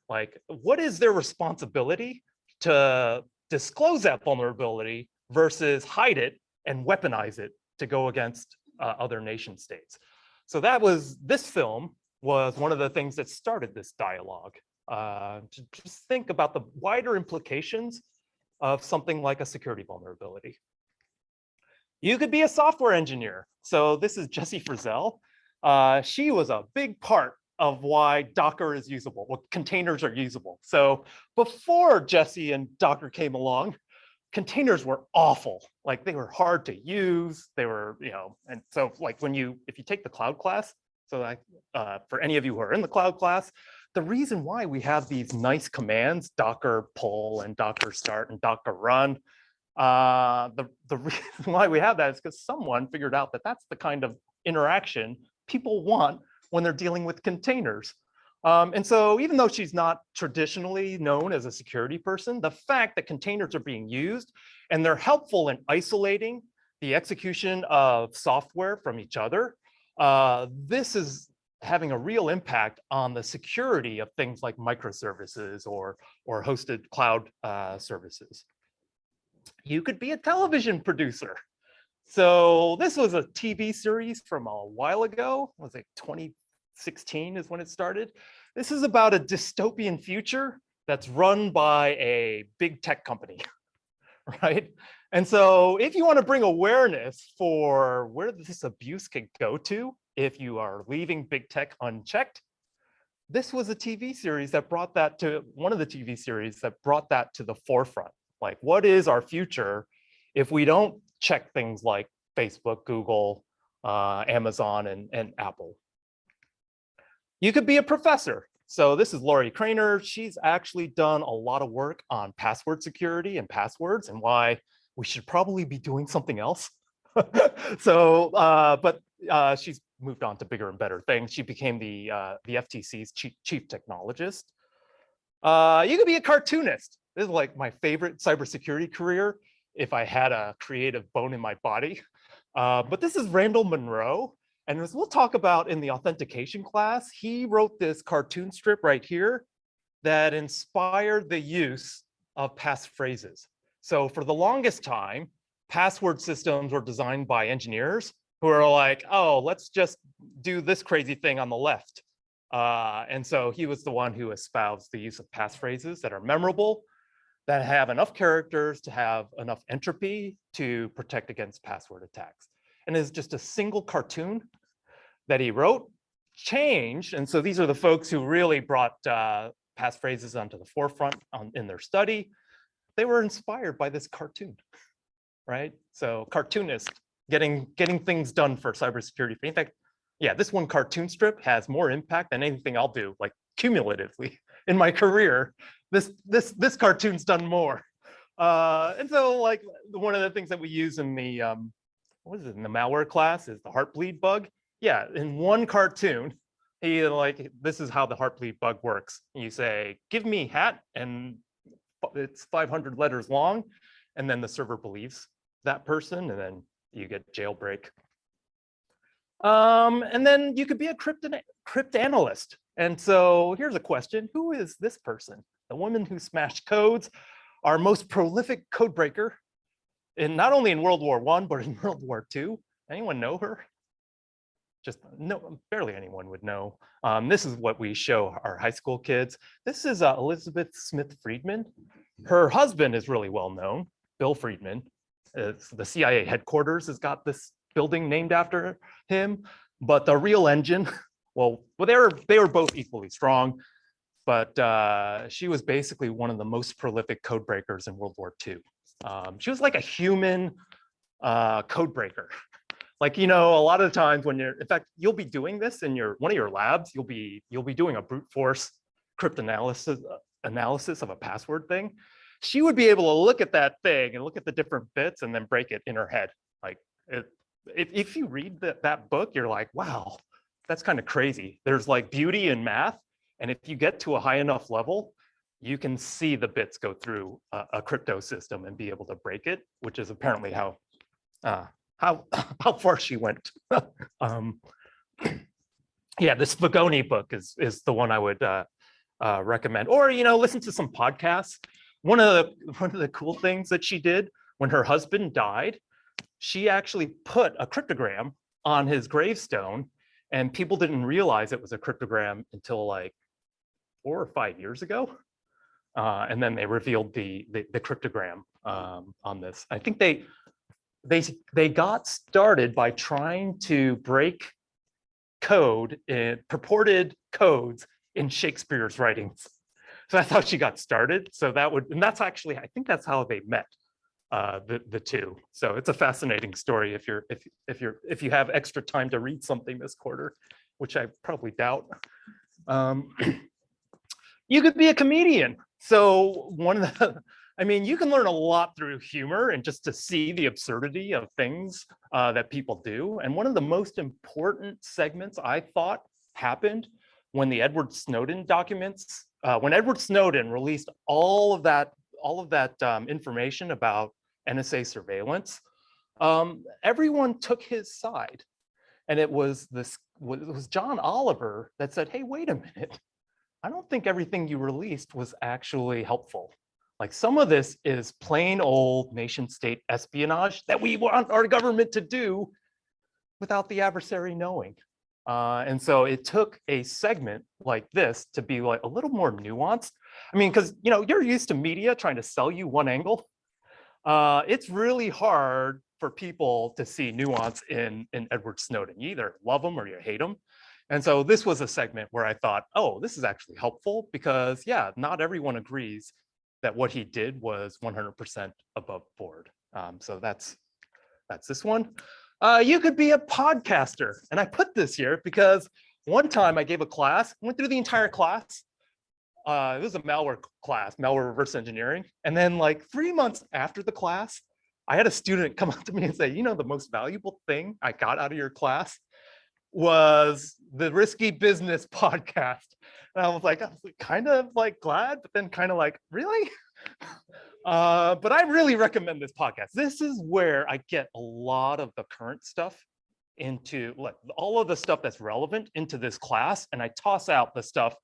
like what is their responsibility to disclose that vulnerability versus hide it and weaponize it to go against other nation states? So this film was one of the things that started this dialogue, to just think about the wider implications of something like a security vulnerability. You could be a software engineer. So this is Jessie Frizzell. She was a big part of why Docker is usable, what containers are usable. So before Jessie and Docker came along, containers were awful. Like they were hard to use. They were, and so like if you take the cloud class, so for any of you who are in the cloud class, the reason why we have these nice commands, Docker pull and Docker start and Docker run, the reason why we have that is because someone figured out that that's the kind of interaction people want when they're dealing with containers. And so even though she's not traditionally known as a security person, the fact that containers are being used and they're helpful in isolating the execution of software from each other, this is having a real impact on the security of things like microservices or hosted cloud services. You could be a television producer. So this was a TV series from a while ago. Was it 2016 is when it started. This is about a dystopian future that's run by a big tech company, right? And so if you want to bring awareness for where this abuse could go to if you are leaving big tech unchecked, this was a TV series that brought that to, one of the TV series that brought that to the forefront. Like, what is our future if we don't check things like Facebook, Google, Amazon and Apple. You could be a professor. So this is Laurie Craner. She's actually done a lot of work on password security and passwords and why we should probably be doing something else. But she's moved on to bigger and better things. She became the FTC's chief technologist. You could be a cartoonist. This is like my favorite cybersecurity career if I had a creative bone in my body. But this is Randall Monroe. And as we'll talk about in the authentication class, he wrote this cartoon strip right here that inspired the use of passphrases. So for the longest time, password systems were designed by engineers who are like, oh, let's just do this crazy thing on the left. And so he was the one who espoused the use of passphrases that are memorable, that have enough characters to have enough entropy to protect against password attacks. And it's just a single cartoon that he wrote, changed. And so these are the folks who really brought passphrases onto the forefront in their study. They were inspired by this cartoon, right? So cartoonists getting things done for cybersecurity. In fact, yeah, this one cartoon strip has more impact than anything I'll do, like cumulatively in my career. This cartoon's done more. And so like one of the things that we use in the what is it, in the malware class is the heartbleed bug. Yeah, in one cartoon, he like, this is how the heartbleed bug works. You say, give me hat, and it's 500 letters long, and then the server believes that person, and then you get jailbreak. And then you could be a cryptanalyst. And so here's a question: who is this person? The woman who smashed codes, our most prolific code breaker, in not only in World War I, but in World War II. Anyone know her? Just no, barely anyone would know. This is what we show our high school kids. This is Elizabeth Smith Friedman. Her husband is really well known, Bill Friedman. The CIA headquarters has got this building named after him. But the real engine, well, they were both equally strong. But she was basically one of the most prolific code breakers in World War II. She was like a human code breaker. Like, you know, a lot of the times when you're, in fact, you'll be doing this in one of your labs, you'll be doing a brute force cryptanalysis of a password thing. She would be able to look at that thing and look at the different bits and then break it in her head. Like, if you read that book, you're like, wow, that's kind of crazy. There's like beauty in math. And if you get to a high enough level, you can see the bits go through a crypto system and be able to break it, which is apparently how far she went. Yeah, this Vagoni book is the one I would recommend. Or, you know, listen to some podcasts. One of the cool things that she did when her husband died, she actually put a cryptogram on his gravestone, and people didn't realize it was a cryptogram until like 4 or 5 years ago. And then they revealed the cryptogram on this. I think they got started by trying to break code in purported codes in Shakespeare's writings. So that's how she got started. So and that's actually, I think that's how they met, the two. So it's a fascinating story if you have extra time to read something this quarter, which I probably doubt. You could be a comedian. So you can learn a lot through humor and just to see the absurdity of things that people do. And one of the most important segments I thought happened when the Edward Snowden documents, when Edward Snowden released all of that information about NSA surveillance, everyone took his side. And it was John Oliver that said, hey, wait a minute. I don't think everything you released was actually helpful. Like, some of this is plain old nation state espionage that we want our government to do without the adversary knowing. And so it took a segment like this to be like a little more nuanced. I mean, because you're used to media trying to sell you one angle. It's really hard for people to see nuance in Edward Snowden. You either love him or you hate him. And so this was a segment where I thought, oh, this is actually helpful because, yeah, not everyone agrees that what he did was 100% above board. So that's this one. You could be a podcaster. And I put this here because one time I gave a class, went through the entire class. It was a malware class, malware reverse engineering. And then like 3 months after the class, I had a student come up to me and say, you know, the most valuable thing I got out of your class was the Risky Business podcast. And I was kind of like glad, but then kind of like, really? But I really recommend this podcast. This is where I get a lot of the current stuff into like all of the stuff that's relevant into this class. And I toss out the stuff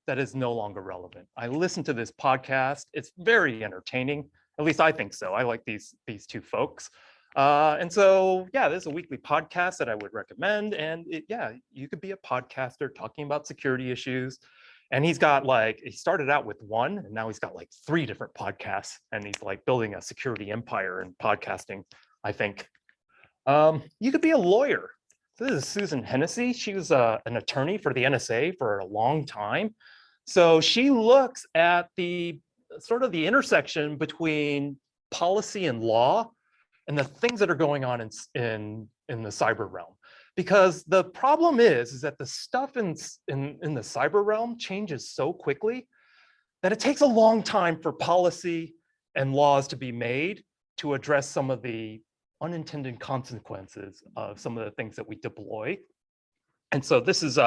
that is no longer relevant. I listen to this podcast. It's very entertaining. At least I think so. I like these two folks. And so, yeah, this is a weekly podcast that I would recommend. And yeah, you could be a podcaster talking about security issues. And he's got like, he started out with one, and now he's got like 3 different podcasts, and he's like building a security empire in podcasting, I think. You could be a lawyer. So this is Susan Hennessy. She was an attorney for the NSA for a long time. So she looks at the sort of the intersection between policy and law and the things that are going on in the cyber realm. Because the problem is that the stuff in the cyber realm changes so quickly that it takes a long time for policy and laws to be made to address some of the unintended consequences of some of the things that we deploy. And so this is,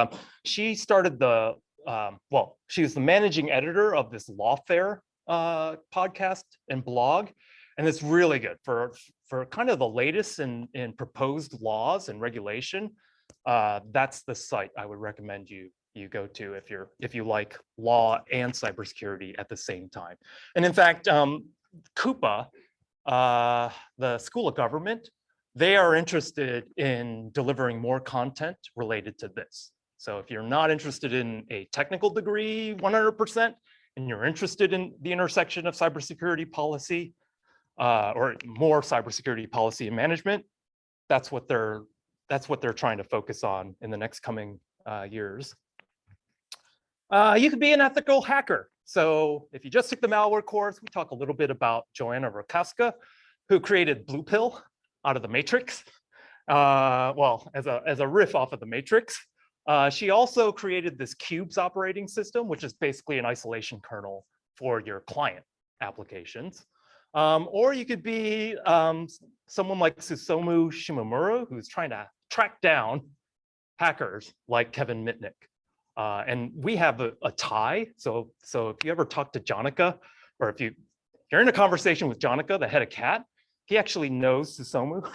she started the, well, she was the managing editor of this Lawfare podcast and blog. And it's really good for kind of the latest in proposed laws and regulation. That's the site I would recommend you go to if you like law and cybersecurity at the same time. And in fact, Coupa, the School of Government, they are interested in delivering more content related to this. So if you're not interested in a technical degree 100%, and you're interested in the intersection of cybersecurity policy, or more cybersecurity policy and management, that's what they're trying to focus on in the next coming years. You could be an ethical hacker. So if you just took the malware course, we talk a little bit about Joanna Rokowska, who created Blue Pill out of the Matrix. Well, as a riff off of the Matrix. She also created this Cubes operating system, which is basically an isolation kernel for your client applications. Or you could be someone like Susumu Shimomura, who's trying to track down hackers like Kevin Mitnick. And we have a tie. So if you ever talk to Jonica, or if you're in a conversation with Jonica, the head of CAT, he actually knows Susumu,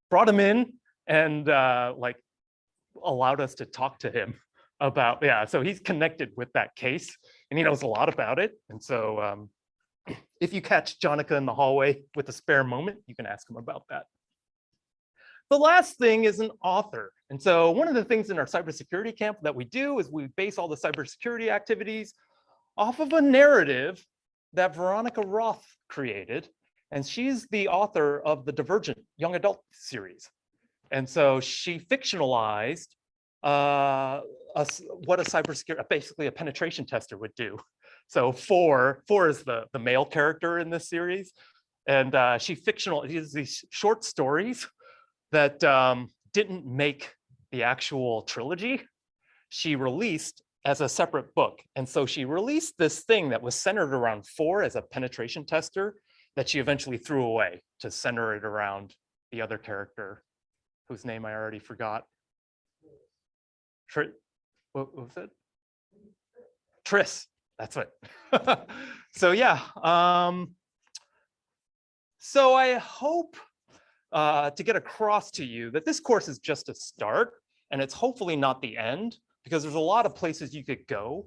brought him in, and like allowed us to talk to him about, yeah, so he's connected with that case, and he knows a lot about it. And so if you catch Jonica in the hallway with a spare moment, you can ask him about that. The last thing is an author. And so one of the things in our cybersecurity camp that we do is we base all the cybersecurity activities off of a narrative that Veronica Roth created. And she's the author of the Divergent young adult series. And so she fictionalized what a cybersecurity, basically a penetration tester would do. So four is the male character in this series. And she fictionalized these short stories that didn't make the actual trilogy. She released as a separate book. And so she released this thing that was centered around 4 as a penetration tester that she eventually threw away to center it around the other character, whose name I already forgot. What was it? Triss, that's it. So yeah, so I hope to get across to you that this course is just a start, and it's hopefully not the end, because there's a lot of places you could go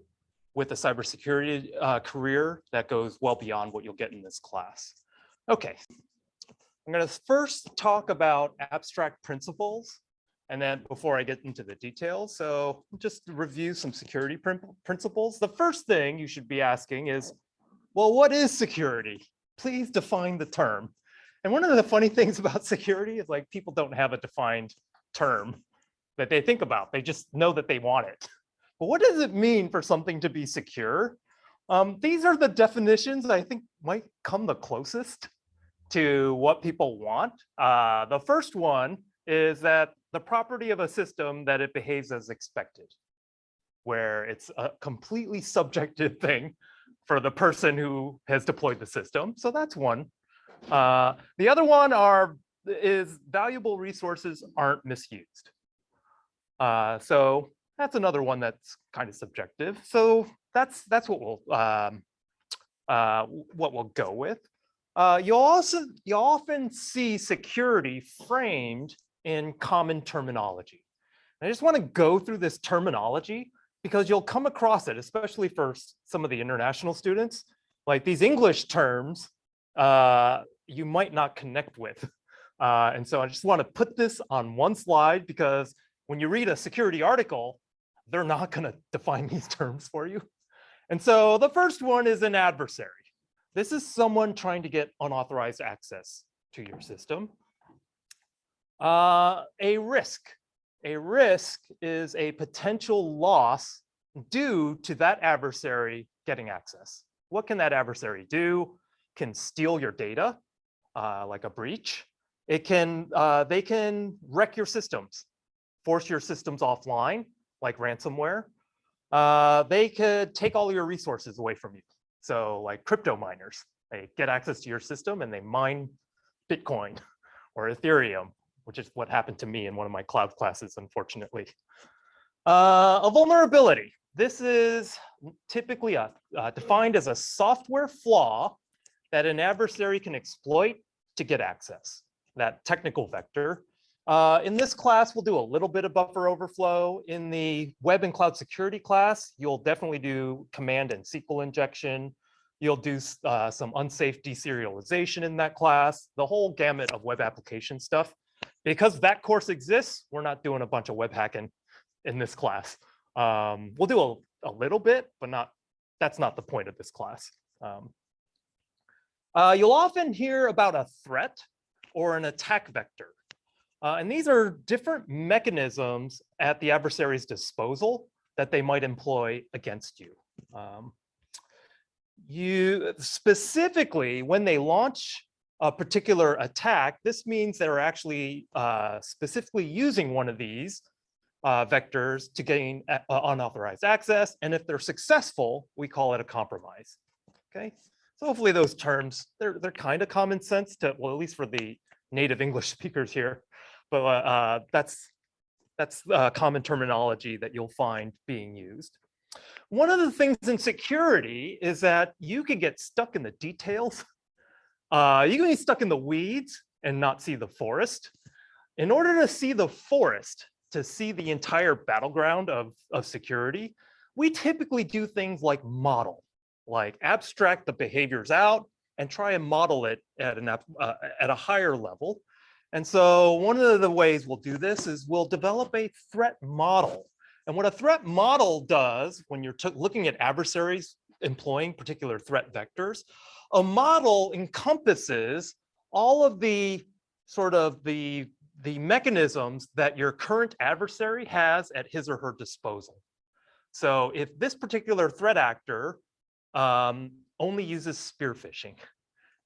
with a cybersecurity career that goes well beyond what you'll get in this class. Okay, I'm going to first talk about abstract principles, and then before I get into the details, so just to review some security principles. The first thing you should be asking is, well, what is security? Please define the term. And one of the funny things about security is like people don't have a defined term that they think about. They just know that they want it. But what does it mean for something to be secure? These are the definitions that I think might come the closest to what people want. The first one is that the property of a system that it behaves as expected, where it's a completely subjective thing for the person who has deployed the system. So that's one. The other one is valuable resources aren't misused. So that's another one that's kind of subjective. So that's what we'll go with. You often see security framed in common terminology. I just want to go through this terminology because you'll come across it, especially for some of the international students. Like these English terms, you might not connect with. And so I just want to put this on one slide because when you read a security article, they're not going to define these terms for you. And so the first one is an adversary. This is someone trying to get unauthorized access to your system. A risk. A risk is a potential loss due to that adversary getting access. What can that adversary do? Can steal your data, like a breach. They can wreck your systems, force your systems offline, like ransomware. They could take all your resources away from you. So like crypto miners, they get access to your system and they mine Bitcoin or Ethereum, which is what happened to me in one of my cloud classes, unfortunately. A vulnerability. This is typically defined as a software flaw that an adversary can exploit to get access, that technical vector. In this class, we'll do a little bit of buffer overflow. In the web and cloud security class, you'll definitely do command and SQL injection. You'll do some unsafe deserialization in that class, the whole gamut of web application stuff. Because that course exists, we're not doing a bunch of web hacking in this class. We'll do a little bit, but that's not the point of this class. You'll often hear about a threat or an attack vector. And these are different mechanisms at the adversary's disposal that they might employ against you. Specifically, when they launch a particular attack, this means they're actually specifically using one of these vectors to gain unauthorized access. And if they're successful, we call it a compromise. Okay, so hopefully those terms, they're kind of common sense to, well, at least for the native English speakers here. But that's common terminology that you'll find being used. One of the things in security is that you can get stuck in the details. You can be stuck in the weeds and not see the forest. In order to see the forest, to see the entire battleground of security, we typically do things like model, like abstract the behaviors out and try and model it at a higher level. And so one of the ways we'll do this is we'll develop a threat model. And what a threat model does when you're looking at adversaries employing particular threat vectors, a model encompasses all of the sort of the mechanisms that your current adversary has at his or her disposal. So if this particular threat actor only uses spear phishing,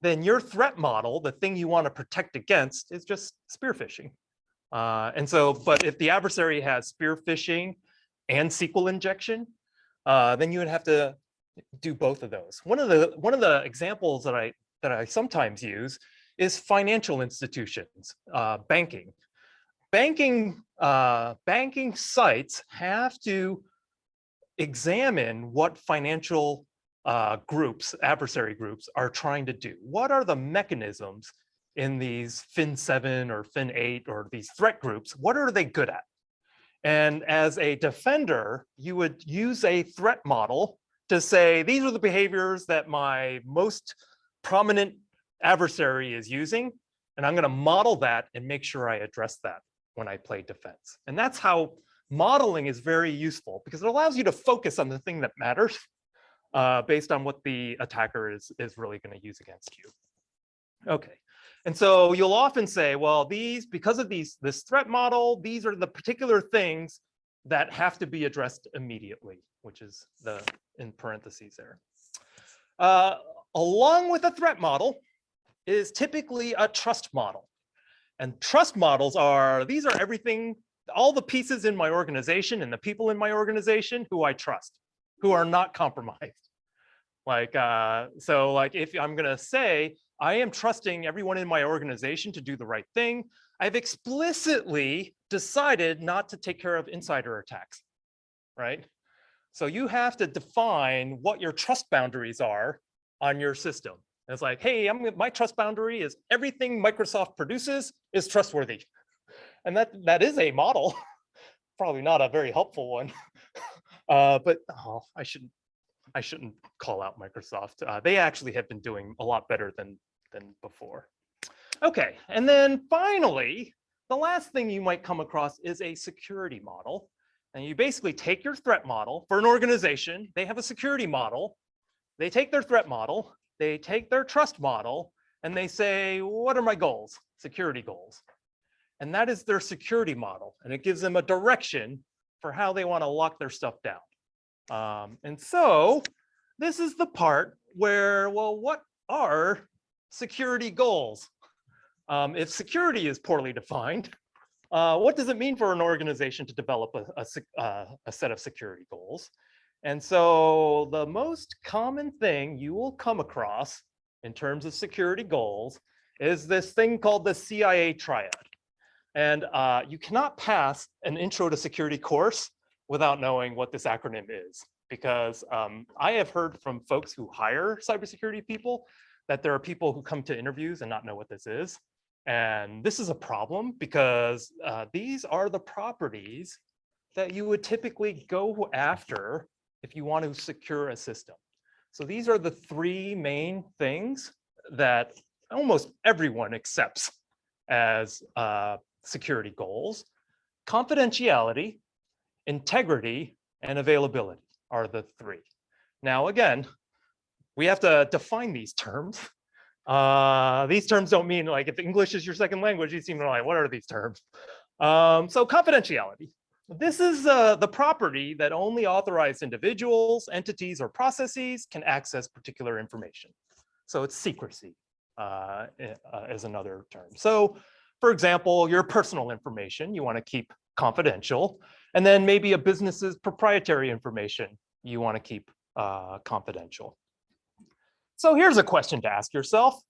then your threat model, the thing you want to protect against, is just spear phishing. And so, but if the adversary has spear phishing and SQL injection, then you would have to do both of those. One of the examples that I sometimes use is financial institutions, banking. Banking sites have to examine what financial adversary groups are trying to do. What are the mechanisms in these Fin7 or Fin8 or these threat groups? What are they good at? And as a defender, you would use a threat model to say, these are the behaviors that my most prominent adversary is using, and I'm going to model that and make sure I address that when I play defense. And that's how modeling is very useful, because it allows you to focus on the thing that matters based on what the attacker is really going to use against you. Okay, and so you'll often say, well, because of this threat model, these are the particular things that have to be addressed immediately, which is in parentheses there. Along with a threat model is typically a trust model. And trust models are, these are everything, all the pieces in my organization and the people in my organization who I trust, who are not compromised. Like, so like if I'm gonna say, I am trusting everyone in my organization to do the right thing, I've explicitly decided not to take care of insider attacks, right? So you have to define what your trust boundaries are on your system. And it's like, hey, my trust boundary is everything Microsoft produces is trustworthy. And that is a model, probably not a very helpful one. But oh, I shouldn't call out Microsoft. They actually have been doing a lot better than before. Okay, and then finally, the last thing you might come across is a security model. And you basically take your threat model for an organization, they have a security model, they take their threat model, they take their trust model, and they say, what are my goals? Security goals. And that is their security model. And it gives them a direction for how they want to lock their stuff down. And so this is the part where, well, what are security goals? If security is poorly defined, what does it mean for an organization to develop a set of security goals? And so the most common thing you will come across in terms of security goals is this thing called the CIA triad. And you cannot pass an intro to security course without knowing what this acronym is, because I have heard from folks who hire cybersecurity people that there are people who come to interviews and not know what this is. And this is a problem because these are the properties that you would typically go after if you want to secure a system. So these are the three main things that almost everyone accepts as security goals. Confidentiality, integrity, and availability are the three. Now, again, we have to define these terms. These terms don't mean, like, if English is your second language, you seem to like, what are these terms? So confidentiality. This is the property that only authorized individuals, entities, or processes can access particular information. So it's secrecy is another term. So for example, your personal information, you want to keep confidential. And then maybe a business's proprietary information you want to keep confidential. So here's a question to ask yourself.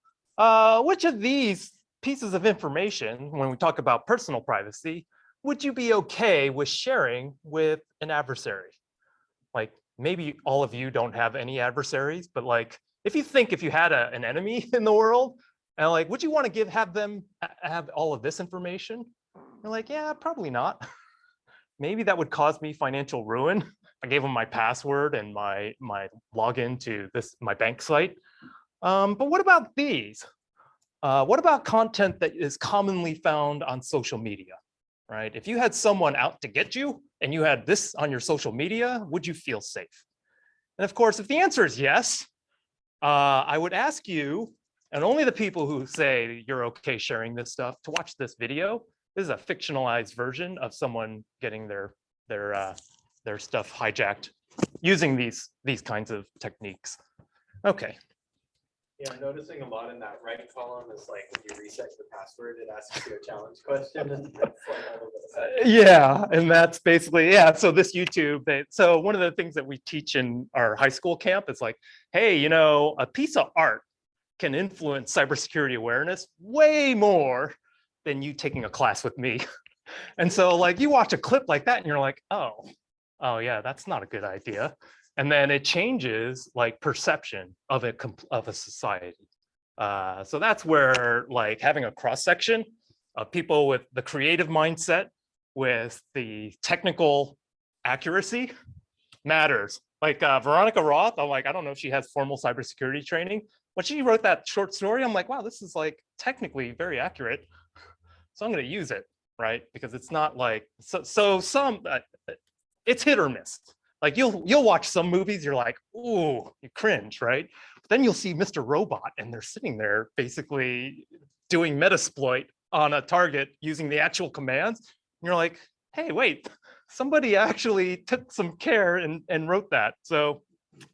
Which of these pieces of information, when we talk about personal privacy, would you be okay with sharing with an adversary? Like, maybe all of you don't have any adversaries, but like, if you had an enemy in the world, and like, would you want to have them have all of this information? You're like, yeah, probably not. Maybe that would cause me financial ruin. I gave them my password and my login to my bank site. But what about these? What about content that is commonly found on social media, right? If you had someone out to get you and you had this on your social media, would you feel safe? And of course, if the answer is yes, I would ask you, and only the people who say you're okay sharing this stuff, to watch this video. This is a fictionalized version of someone getting their stuff hijacked using these kinds of techniques. Okay. Yeah, I'm noticing a lot in that right column is like when you reset the password, it asks you a challenge question. And it's like all over the side. Yeah, and that's basically, yeah. So this YouTube, so one of the things that we teach in our high school camp is like, hey, you know, a piece of art can influence cybersecurity awareness way more than you taking a class with me. And so like you watch a clip like that and you're like, oh yeah, that's not a good idea. And then it changes like perception of a society. So that's where like having a cross section of people with the creative mindset, with the technical accuracy matters. Like Veronica Roth, I'm like, I don't know if she has formal cybersecurity training. When she wrote that short story, I'm like, wow, this is like technically very accurate. So I'm going to use it, right? Because it's not like, it's hit or miss. Like you'll watch some movies, you're like, ooh, you cringe, right? But then you'll see Mr. Robot and they're sitting there basically doing Metasploit on a target using the actual commands. And you're like, hey, wait, somebody actually took some care and wrote that. So,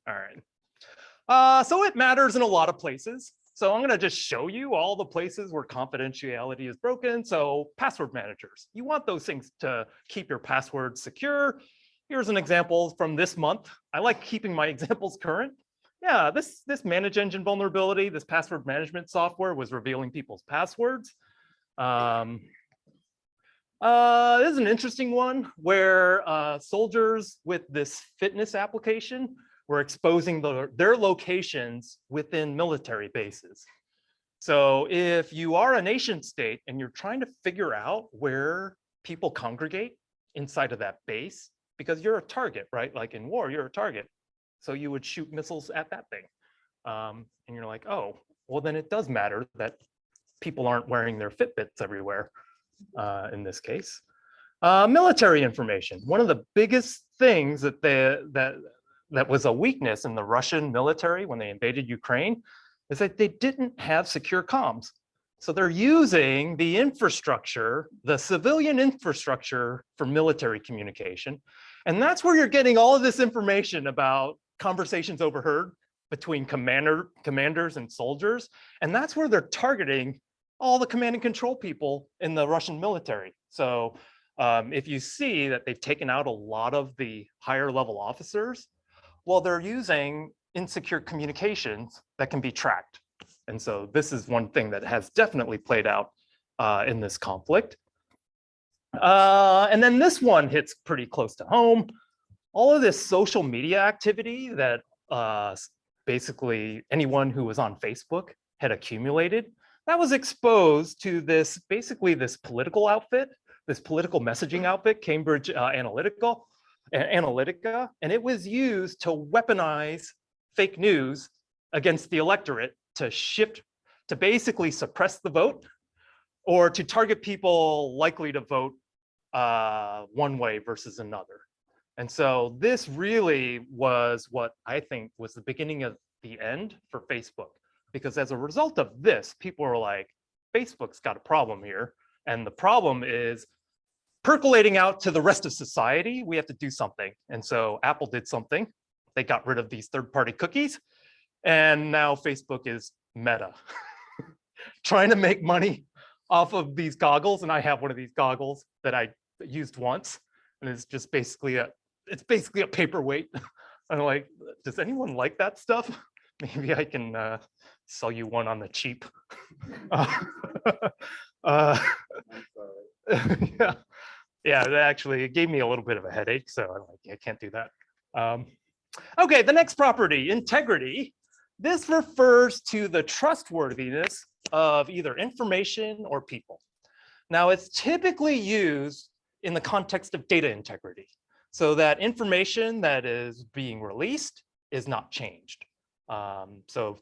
all right. So it matters in a lot of places. So I'm going to just show you all the places where confidentiality is broken. So password managers, you want those things to keep your passwords secure. Here's an example from this month. I like keeping my examples current. Yeah, this manage engine vulnerability, this password management software was revealing people's passwords. This is an interesting one where soldiers with this fitness application were exposing their locations within military bases. So if you are a nation state and you're trying to figure out where people congregate inside of that base, because you're a target, right? Like in war, you're a target. So you would shoot missiles at that thing. And you're like, oh, well, then it does matter that people aren't wearing their Fitbits everywhere in this case. Military information. One of the biggest things that was a weakness in the Russian military when they invaded Ukraine is that they didn't have secure comms. So they're using the infrastructure, the civilian infrastructure for military communication. And that's where you're getting all of this information about conversations overheard between commanders and soldiers. And that's where they're targeting all the command and control people in the Russian military. So if you see that they've taken out a lot of the higher level officers, well, they're using insecure communications that can be tracked. And so this is one thing that has definitely played out in this conflict. And then this one hits pretty close to home. All of this social media activity that basically anyone who was on Facebook had accumulated, that was exposed to this, basically this political outfit, this political messaging outfit, Cambridge Analytica, and it was used to weaponize fake news against the electorate to basically suppress the vote or to target people likely to vote one way versus another. And so this really was what I think was the beginning of the end for Facebook, because as a result of this, people were like, Facebook's got a problem here. And the problem is percolating out to the rest of society. We have to do something. And so Apple did something. They got rid of these third-party cookies. And now Facebook is Meta, trying to make money off of these goggles. And I have one of these goggles that I used once. And it's just basically a paperweight. I'm like, does anyone like that stuff? Maybe I can sell you one on the cheap. Yeah, that actually gave me a little bit of a headache, so I'm like, I can't do that. Okay, the next property, integrity. This refers to the trustworthiness of either information or people. Now, it's typically used in the context of data integrity, so that information that is being released is not changed. So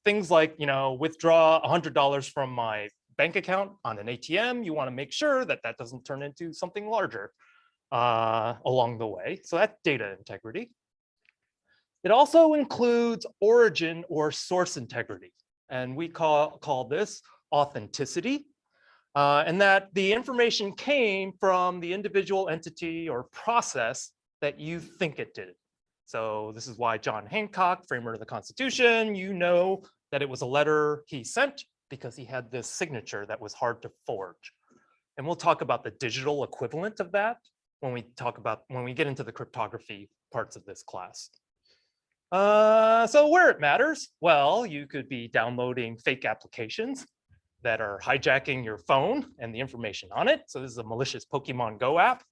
things like, withdraw $100 from my bank account on an ATM, you want to make sure that that doesn't turn into something larger along the way. So that's data integrity. It also includes origin or source integrity, and we call this authenticity, and that the information came from the individual entity or process that you think it did. So this is why John Hancock, framer of the Constitution, that it was a letter he sent because he had this signature that was hard to forge. And we'll talk about the digital equivalent of that when we get into the cryptography parts of this class. So where it matters, well, you could be downloading fake applications that are hijacking your phone and the information on it. So this is a malicious Pokemon Go app.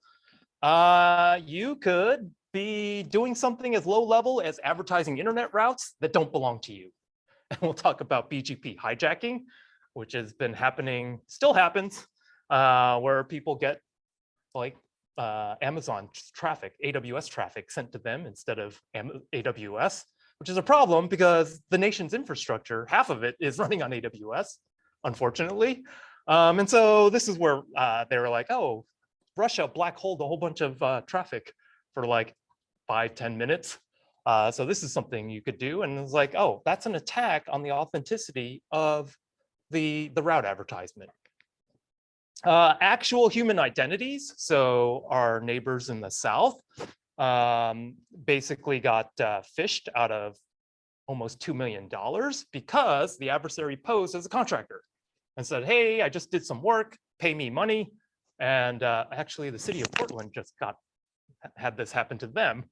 You could be doing something as low level as advertising internet routes that don't belong to you. And we'll talk about BGP hijacking, which has been happening, still happens, where people get like Amazon traffic, AWS traffic sent to them instead of AWS, which is a problem because the nation's infrastructure, half of it is running on AWS, unfortunately. And so this is where they were like, oh, Russia black holed a whole bunch of traffic for like 5-10 minutes. So this is something you could do. And it's like, oh, that's an attack on the authenticity of the route advertisement. Actual human identities. So our neighbors in the South basically got phished out of almost $2 million because the adversary posed as a contractor and said, hey, I just did some work, pay me money. And actually the city of Portland just had this happen to them.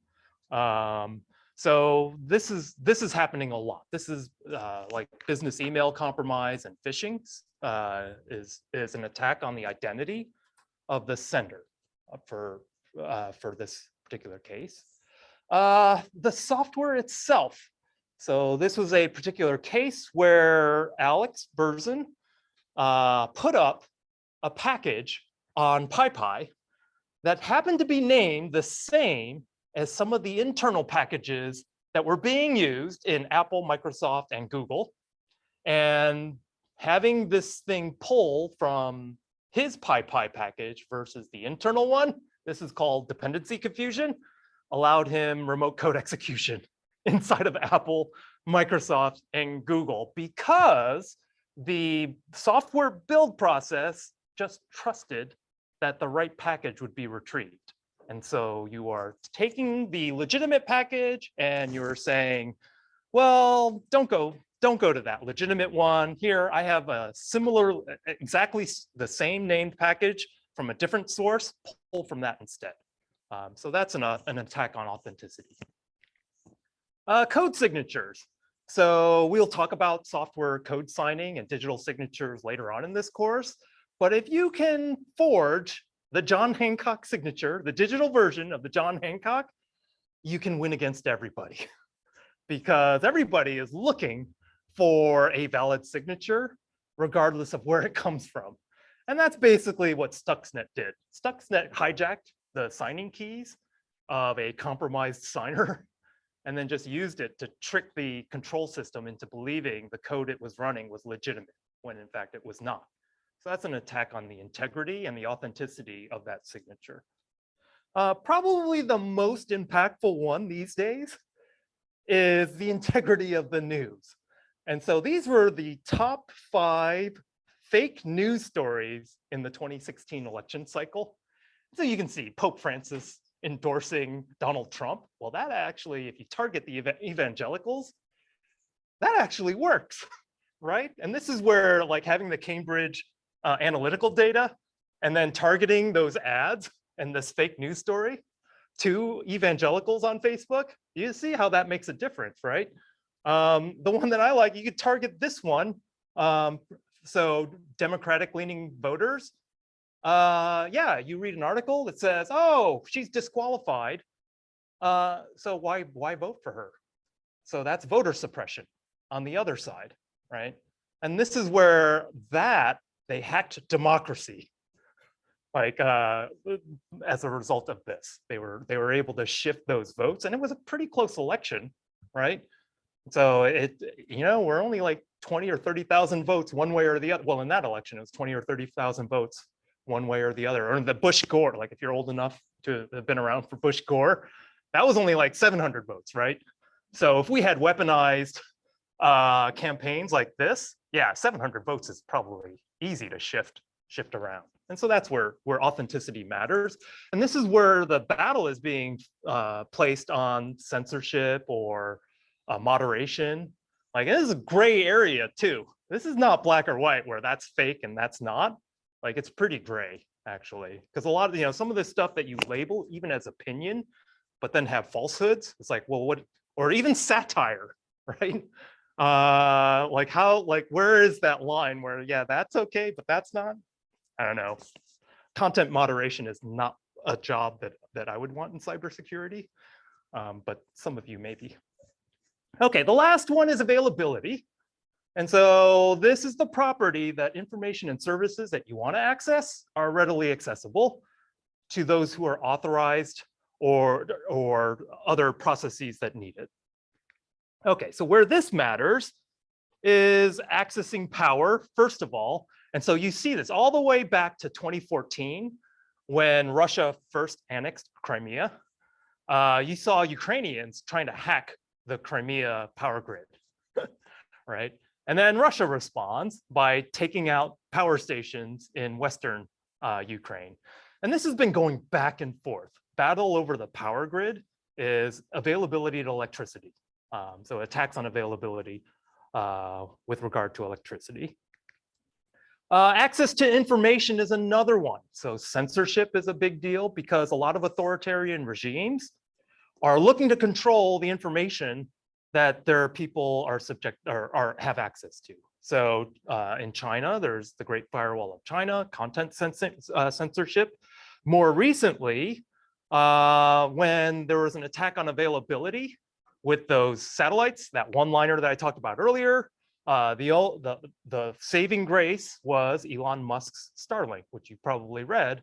So this is happening a lot. This is like business email compromise and phishing is an attack on the identity of the sender for this particular case. The software itself. So this was a particular case where Alex Berzin put up a package on PyPy that happened to be named the same as some of the internal packages that were being used in Apple, Microsoft, and Google. And having this thing pull from his PyPy package versus the internal one, this is called dependency confusion, allowed him remote code execution inside of Apple, Microsoft, and Google because the software build process just trusted that the right package would be retrieved. And so you are taking the legitimate package and you're saying, well, don't go to that legitimate one. Here, I have a similar, exactly the same named package from a different source, pull from that instead. So that's an attack on authenticity. Code signatures. So we'll talk about software code signing and digital signatures later on in this course. But if you can forge the John Hancock signature, the digital version of the John Hancock, you can win against everybody because everybody is looking for a valid signature, regardless of where it comes from. And that's basically what Stuxnet did. Stuxnet hijacked the signing keys of a compromised signer and then just used it to trick the control system into believing the code it was running was legitimate, when in fact it was not. So that's an attack on the integrity and the authenticity of that signature. Probably the most impactful one these days is the integrity of the news. And so these were the top 5 fake news stories in the 2016 election cycle. So you can see Pope Francis endorsing Donald Trump. Well, that actually, if you target the evangelicals, that actually works, right? And this is where like having the Cambridge analytical data and then targeting those ads and this fake news story to evangelicals on Facebook, you see how that makes a difference, right? The one that I like, you could target this one. So Democratic leaning voters, yeah, you read an article that says, oh, she's disqualified. So why vote for her? So that's voter suppression on the other side, right? And this is where they hacked democracy. Like as a result of this, they were able to shift those votes, and it was a pretty close election, right? So we're only like 20 or 30,000 votes one way or the other. Well, in that election, it was 20 or 30,000 votes one way or the other. Or the Bush Gore, like if you're old enough to have been around for Bush Gore, that was only like 700 votes, right? So if we had weaponized campaigns like this, yeah, 700 votes is probably easy to shift around. And so that's where authenticity matters. And this is where the battle is being placed on censorship or moderation. Like this is a gray area too. This is not black or white where that's fake and that's not. Like it's pretty gray actually, because a lot of some of this stuff that you label even as opinion, but then have falsehoods. It's like, well, what? Or even satire, right? Like where is that line where yeah, that's okay, but that's not? I don't know. Content moderation is not a job that I would want in cybersecurity, but some of you maybe. Okay, the last one is availability. And so this is the property that information and services that you want to access are readily accessible to those who are authorized or other processes that need it. Okay, so where this matters is accessing power, first of all. And so you see this all the way back to 2014 when Russia first annexed Crimea. You saw Ukrainians trying to hack the Crimea power grid, right? And then Russia responds by taking out power stations in Western Ukraine. And this has been going back and forth. Battle over the power grid is availability to electricity. So attacks on availability with regard to electricity. Access to information is another one. So censorship is a big deal because a lot of authoritarian regimes are looking to control the information that their people are subject or have access to. So in China, there's the Great Firewall of China, content censorship. More recently, when there was an attack on availability with those satellites, that one-liner that I talked about earlier, the saving grace was Elon Musk's Starlink, which you probably read,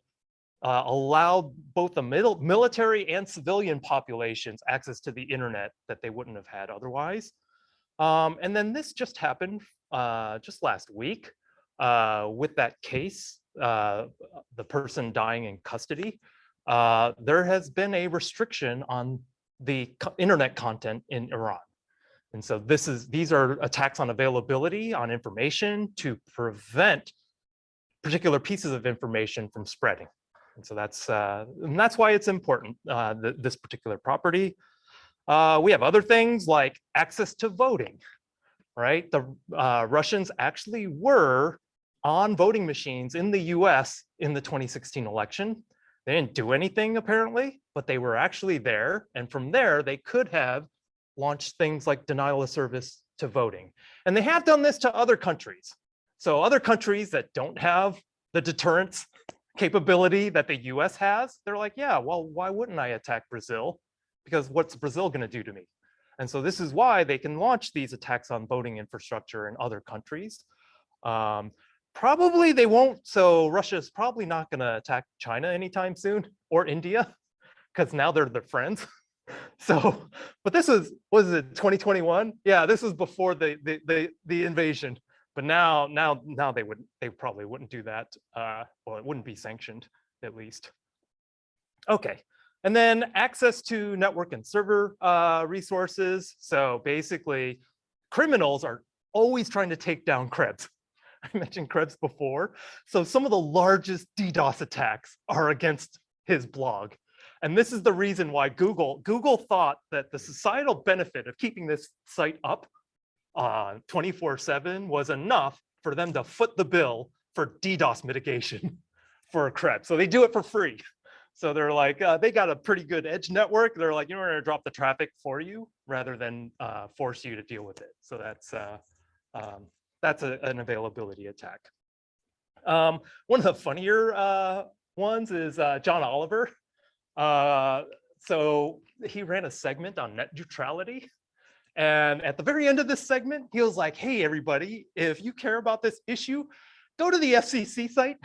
allowed both the military and civilian populations access to the internet that they wouldn't have had otherwise. And then this just happened just last week with that case, the person dying in custody. There has been a restriction on the internet content in Iran. And so these are attacks on availability, on information to prevent particular pieces of information from spreading. And so that's why it's important, this particular property. We have other things like access to voting, right? The Russians actually were on voting machines in the US in the 2016 election. They didn't do anything apparently, but they were actually there. And from there, they could have launched things like denial of service to voting. And they have done this to other countries. So other countries that don't have the deterrence capability that the US has, they're like, yeah, well, why wouldn't I attack Brazil? Because what's Brazil going to do to me? And so this is why they can launch these attacks on voting infrastructure in other countries. Probably they won't. So Russia is probably not going to attack China anytime soon, or India, because now they're their friends. So, but this was it 2021? Yeah, this was before the invasion. But now they probably wouldn't do that. Well, it wouldn't be sanctioned, at least. Okay, and then access to network and server resources. So basically, criminals are always trying to take down Krebs. I mentioned Krebs before. So some of the largest DDoS attacks are against his blog. And this is the reason why Google thought that the societal benefit of keeping this site up 24/7 was enough for them to foot the bill for DDoS mitigation for Krebs. So they do it for free. So they're like, they got a pretty good edge network. They're like, we're gonna drop the traffic for you rather than force you to deal with it. So that's an availability attack. One of the funnier ones is John Oliver. So he ran a segment on net neutrality. And at the very end of this segment, he was like, hey, everybody, if you care about this issue, go to the FCC site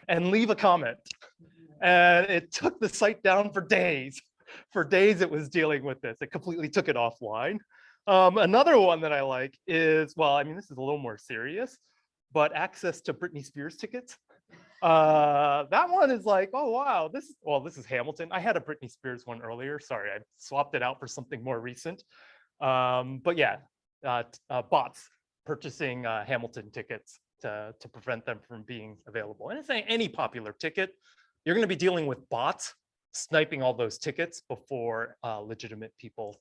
and leave a comment. And it took the site down for days. For days, it was dealing with this. It completely took it offline. Another one that I like is, well, I mean, this is a little more serious, but access to Britney Spears tickets. That one is like, oh, wow, this is Hamilton. I had a Britney Spears one earlier. Sorry, I swapped it out for something more recent. But yeah, bots purchasing Hamilton tickets to prevent them from being available. And it's any popular ticket. You're going to be dealing with bots sniping all those tickets before legitimate people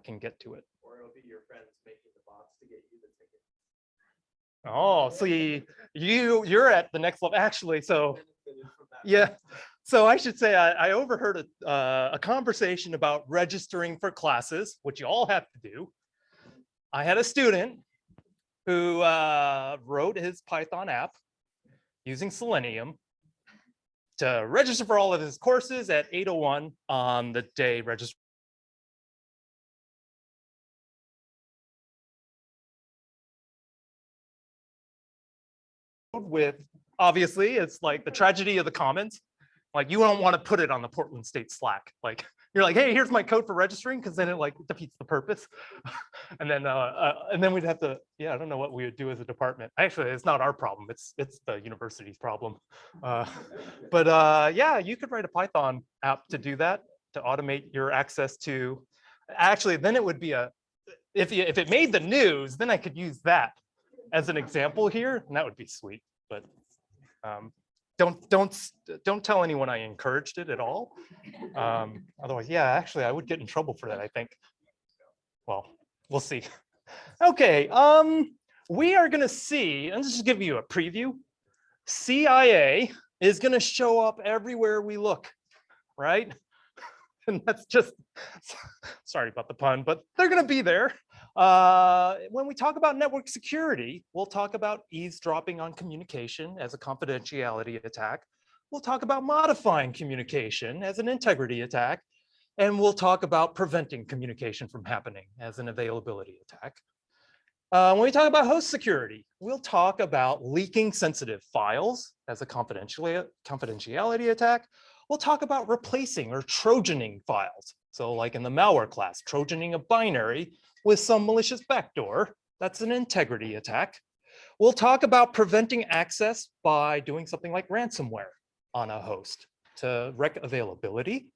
can get to it. Or it'll be your friends making the bots to get you the ticket. Oh, see, you're at the next level. Actually, so yeah. So I should say I overheard a conversation about registering for classes, which you all have to do. I had a student who wrote his Python app using Selenium to register for all of his courses at 8:01 on the day register. With, obviously, it's like the tragedy of the commons. Like, you don't want to put it on the Portland State Slack. Like, you're like, hey, here's my code for registering, because then it like defeats the purpose. And then we'd have to, yeah, I don't know what we would do as a department. Actually, it's not our problem. It's the university's problem. But yeah, you could write a Python app to do that, to automate your access to. Actually, then it would be if it made the news, then I could use that as an example here, and that would be sweet. But don't tell anyone I encouraged it at all. Otherwise, yeah, actually, I would get in trouble for that, I think. well, we'll see. Okay, we are gonna see, and just to give you a preview, CIA is gonna show up everywhere we look, right? And that's just, sorry about the pun, but they're gonna be there. When we talk about network security, we'll talk about eavesdropping on communication as a confidentiality attack. We'll talk about modifying communication as an integrity attack. And we'll talk about preventing communication from happening as an availability attack. When we talk about host security, we'll talk about leaking sensitive files as a confidentiality attack. We'll talk about replacing or trojaning files. So like in the malware class, trojaning a binary with some malicious backdoor, that's an integrity attack. We'll talk about preventing access by doing something like ransomware on a host to wreck availability.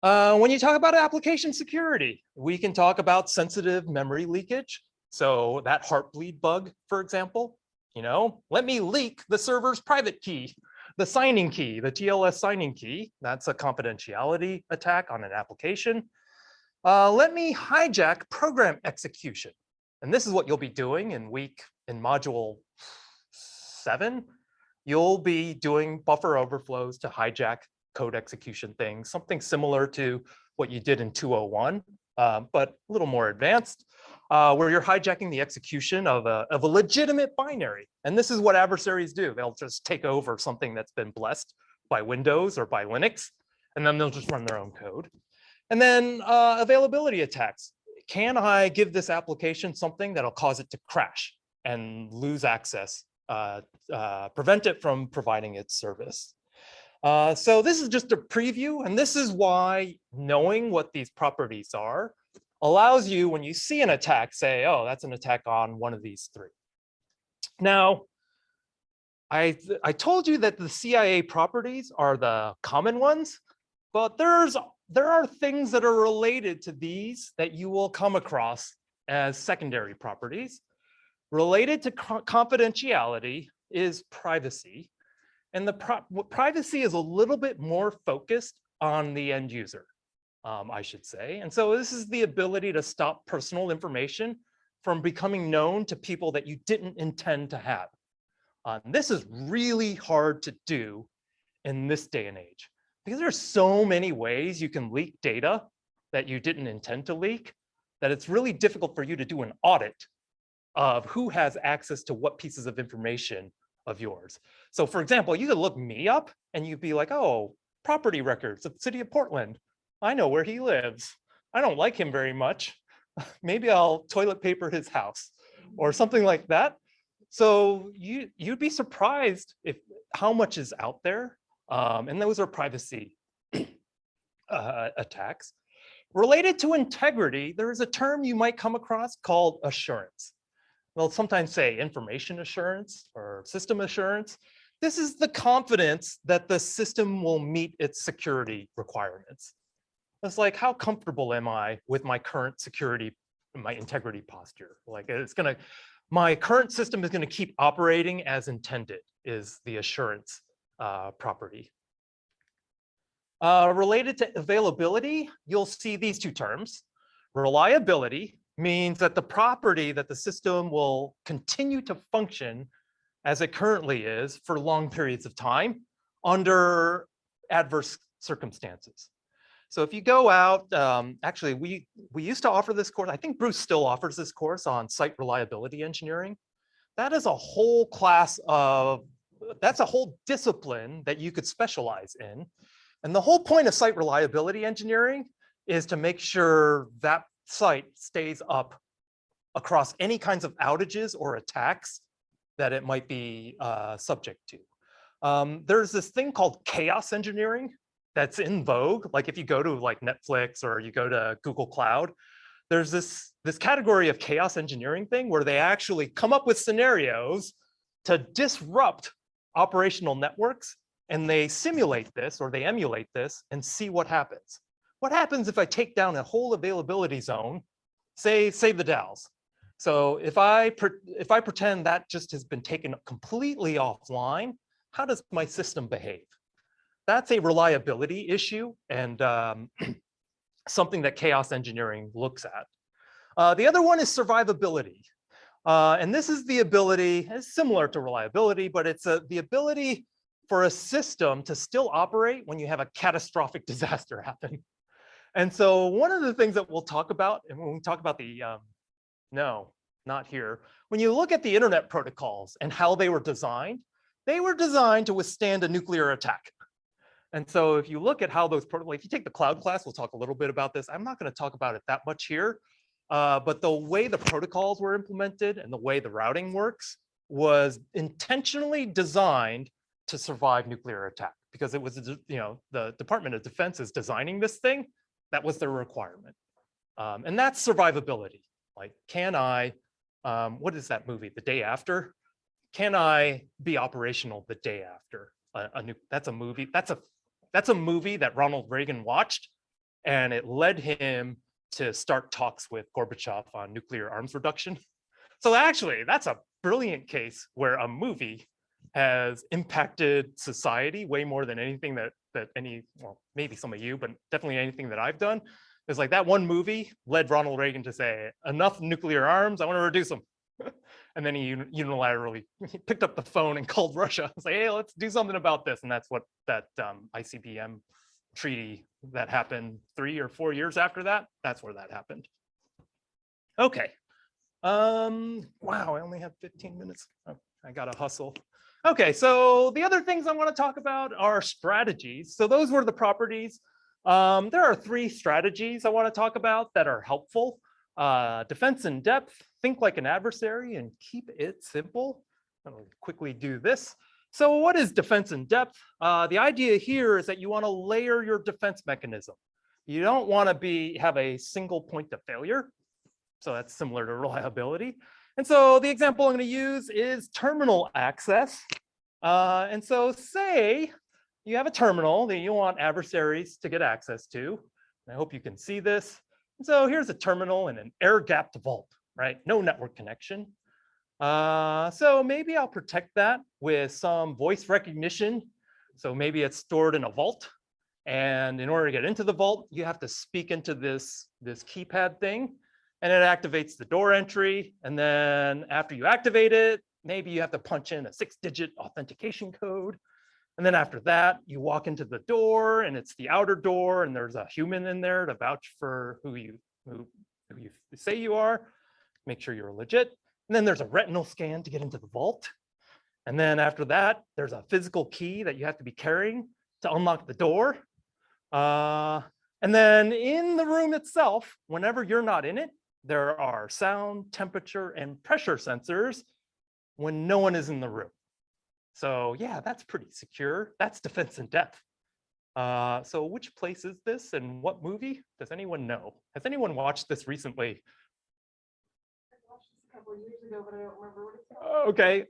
When you talk about application security, we can talk about sensitive memory leakage. So that Heartbleed bug, for example, let me leak the server's private key, the signing key, the TLS signing key. That's a confidentiality attack on an application. Let me hijack program execution. And this is what you'll be doing in module 7. You'll be doing buffer overflows to hijack code execution things, something similar to what you did in 201, but a little more advanced, where you're hijacking the execution of a legitimate binary. And this is what adversaries do. They'll just take over something that's been blessed by Windows or by Linux, and then they'll just run their own code. And then availability attacks. Can I give this application something that'll cause it to crash and lose access, prevent it from providing its service? So this is just a preview, and this is why knowing what these properties are allows you, when you see an attack, say, oh, that's an attack on one of these 3. Now, I told you that the CIA properties are the common ones, but there are things that are related to these that you will come across as secondary properties. Related to confidentiality is privacy. And privacy is a little bit more focused on the end user, I should say. And so this is the ability to stop personal information from becoming known to people that you didn't intend to have. This is really hard to do in this day and age, because there's so many ways you can leak data that you didn't intend to leak, that it's really difficult for you to do an audit of who has access to what pieces of information of yours. So for example, you could look me up and you'd be like, oh, property records of the city of Portland. I know where he lives. I don't like him very much. Maybe I'll toilet paper his house or something like that. So you'd be surprised how much is out there. And those are privacy attacks. Related to integrity, there is a term you might come across called assurance. They'll sometimes say information assurance or system assurance. This is the confidence that the system will meet its security requirements. It's like, how comfortable am I with my current security, my integrity posture? Like my current system is gonna keep operating as intended, is the assurance property. Related to availability, you'll see these 2 terms. Reliability means that the property that the system will continue to function as it currently is for long periods of time under adverse circumstances. So if you go out, actually, we used to offer this course. I think Bruce still offers this course on site reliability engineering. That is a whole class that's a whole discipline that you could specialize in. And the whole point of site reliability engineering is to make sure that site stays up across any kinds of outages or attacks that it might be subject to. There's this thing called chaos engineering that's in vogue. Like if you go to like Netflix or you go to Google Cloud, there's this category of chaos engineering thing where they actually come up with scenarios to disrupt operational networks, and they simulate this or they emulate this and see what happens. What happens if I take down a whole availability zone, say the Dalles? So if I pretend that just has been taken completely offline, how does my system behave? That's a reliability issue, and something that chaos engineering looks at. The other one is survivability. And this is the ability, it's similar to reliability, but it's the ability for a system to still operate when you have a catastrophic disaster happen. And so one of the things that we'll talk about, and when we talk about the, no, not here. When you look at the internet protocols and how they were designed to withstand a nuclear attack. And so if you look at how those protocols, if you take the cloud class, we'll talk a little bit about this. I'm not going to talk about it that much here, but the way the protocols were implemented and the way the routing works was intentionally designed to survive nuclear attack, because it was, the Department of Defense is designing this thing. That was their requirement. And that's survivability. Like, can I, what is that movie, The Day After? Can I be operational the day after? That's a movie. That's a movie that Ronald Reagan watched, and it led him to start talks with Gorbachev on nuclear arms reduction. So actually, that's a brilliant case where a movie has impacted society way more than anything that well, maybe some of you, but definitely anything that I've done. It's like that one movie led Ronald Reagan to say, enough nuclear arms, I want to reduce them. And then he unilaterally picked up the phone and called Russia and say, hey, let's do something about this. And that's what that ICBM treaty that happened 3 or 4 years after that, that's where that happened. Okay. Wow, I only have 15 minutes. Oh, I gotta hustle. Okay, so the other things I want to talk about are strategies. So those were the properties. There are 3 strategies I want to talk about that are helpful. Defense in depth, think like an adversary and keep it simple. I'll quickly do this. So what is defense in depth? The idea here is that you want to layer your defense mechanism. You don't want to have a single point of failure. So that's similar to reliability. And so the example I'm going to use is terminal access. And so say you have a terminal that you want adversaries to get access to. I hope you can see this. And so here's a terminal in an air-gapped vault, right? No network connection. So maybe I'll protect that with some voice recognition. So maybe it's stored in a vault. And in order to get into the vault, you have to speak into this keypad thing. And it activates the door entry. And then after you activate it, maybe you have to punch in a 6-digit authentication code. And then after that, you walk into the door and it's the outer door and there's a human in there to vouch for who you say you are, make sure you're legit. And then there's a retinal scan to get into the vault. And then after that, there's a physical key that you have to be carrying to unlock the door. And then in the room itself, whenever you're not in it, there are sound, temperature, and pressure sensors when no one is in the room. So yeah, that's pretty secure. That's defense in depth. So which place is this and what movie? Does anyone know? Has anyone watched this recently? I watched this a couple of years ago, but I don't remember what it's called. Okay.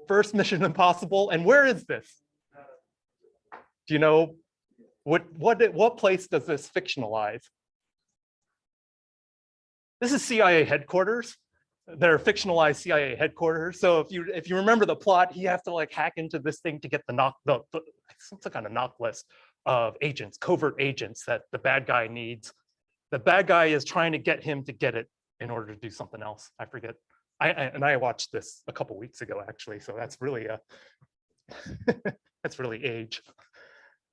First Mission Impossible. And where is this? Do you know what place does this fictionalize? This is CIA headquarters. They're fictionalized CIA headquarters. So if you remember the plot, he has to like hack into this thing to get some kind of knock list of agents, covert agents that the bad guy needs. The bad guy is trying to get him to get it in order to do something else. I forget. I watched this a couple weeks ago actually, so that's really that's really age.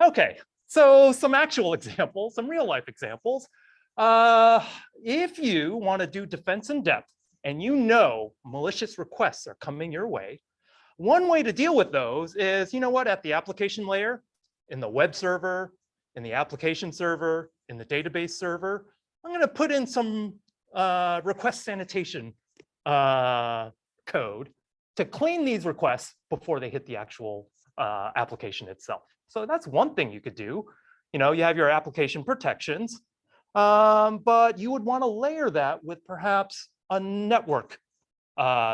Okay, so some actual examples, some real life examples. If you want to do defense in depth and you know malicious requests are coming your way, one way to deal with those is, you know what, at the application layer, in the web server, in the application server, in the database server, I'm going to put in some request sanitation code to clean these requests before they hit the actual application itself. So that's one thing you could do. You know, you have your application protections, but you would want to layer that with perhaps a network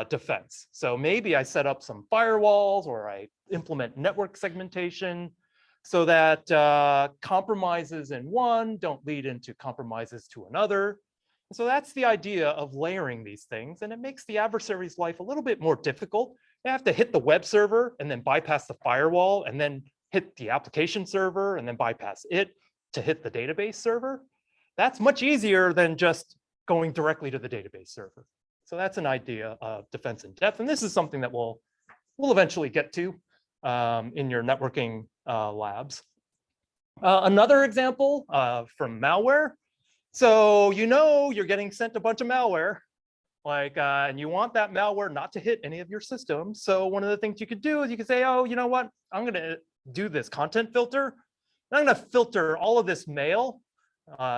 defense. So maybe I set up some firewalls or I implement network segmentation so that compromises in one don't lead into compromises to another. So that's the idea of layering these things, and it makes the adversary's life a little bit more difficult. They have to hit the web server and then bypass the firewall and then hit the application server and then bypass it. to hit the database server, that's much easier than just going directly to the database server. So that's an idea of defense in depth. And this is something that we'll eventually get to in your networking labs. Another example from malware. So you're getting sent a bunch of malware, and you want that malware not to hit any of your systems. So one of the things you could do is you could say, oh, you know what? I'm going to do this content filter. And I'm going to filter all of this mail.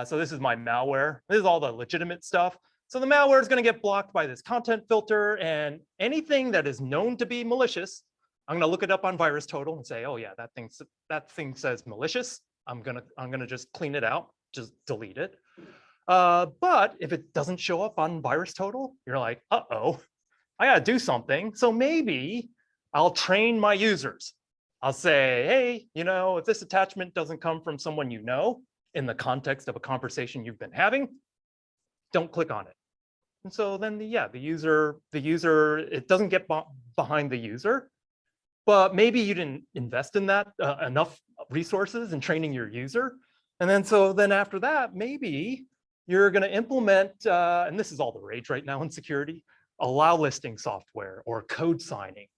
So this is my malware. This is all the legitimate stuff. So the malware is going to get blocked by this content filter, and anything that is known to be malicious, I'm going to look it up on VirusTotal and say, oh yeah, that thing says malicious. I'm gonna just clean it out, just delete it. But if it doesn't show up on VirusTotal, you're like, uh-oh, I gotta do something. So maybe I'll train my users. I'll say, hey, if this attachment doesn't come from someone you know in the context of a conversation you've been having, don't click on it. And so then the user, it doesn't get behind the user, but maybe you didn't invest in that enough resources in training your user. And then after that, maybe you're going to implement, and this is all the rage right now in security, allow listing software or code signing,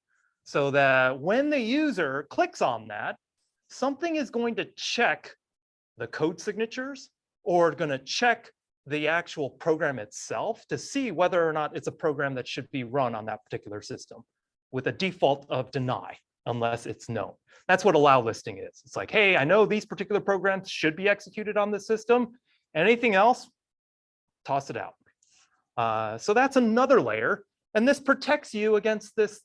so that when the user clicks on that, something is going to check the code signatures or going to check the actual program itself to see whether or not it's a program that should be run on that particular system with a default of deny unless it's known. That's what allow listing is. It's like, hey, I know these particular programs should be executed on this system. Anything else, toss it out. So that's another layer. And this protects you against this,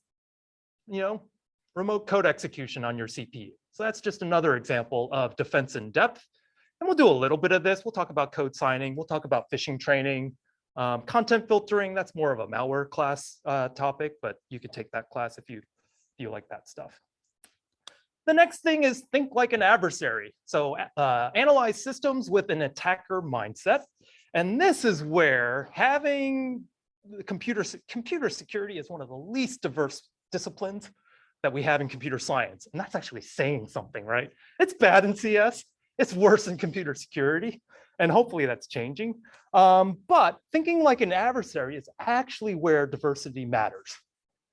remote code execution on your CPU. So that's just another example of defense in depth. And we'll do a little bit of this. We'll talk about code signing. We'll talk about phishing training. Content filtering, that's more of a malware class topic, but you could take that class if you like that stuff. The next thing is think like an adversary. So analyze systems with an attacker mindset. And this is where having computer security is one of the least diverse disciplines that we have in computer science. And that's actually saying something, right? It's bad in CS. It's worse in computer security. And hopefully that's changing. But thinking like an adversary is actually where diversity matters.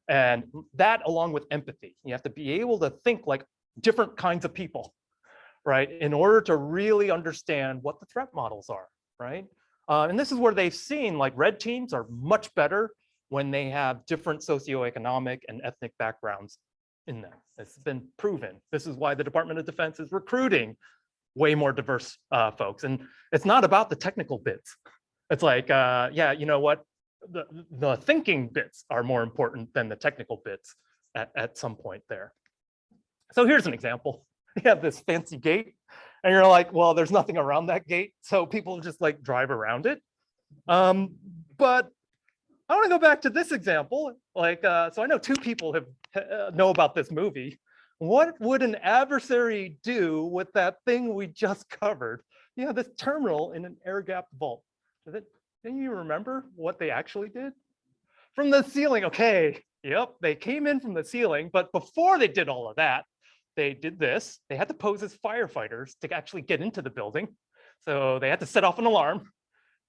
And that along with empathy. You have to be able to think like different kinds of people, right? In order to really understand what the threat models are, right? And this is where they've seen like red teams are much better when they have different socioeconomic and ethnic backgrounds in them. It's been proven. This is why the Department of Defense is recruiting way more diverse folks. And it's not about the technical bits. It's like, yeah, you know what? The thinking bits are more important than the technical bits at some point there. So here's an example. You have this fancy gate and you're like, well, there's nothing around that gate. So people just like drive around it. But I want to go back to this example. Like, so I know two people know about this movie. What would an adversary do with that thing we just covered? You have this terminal in an air-gapped vault. Can you remember what they actually did? From the ceiling, okay, yep, they came in from the ceiling, but before they did all of that, they did this. They had to pose as firefighters to actually get into the building. So they had to set off an alarm.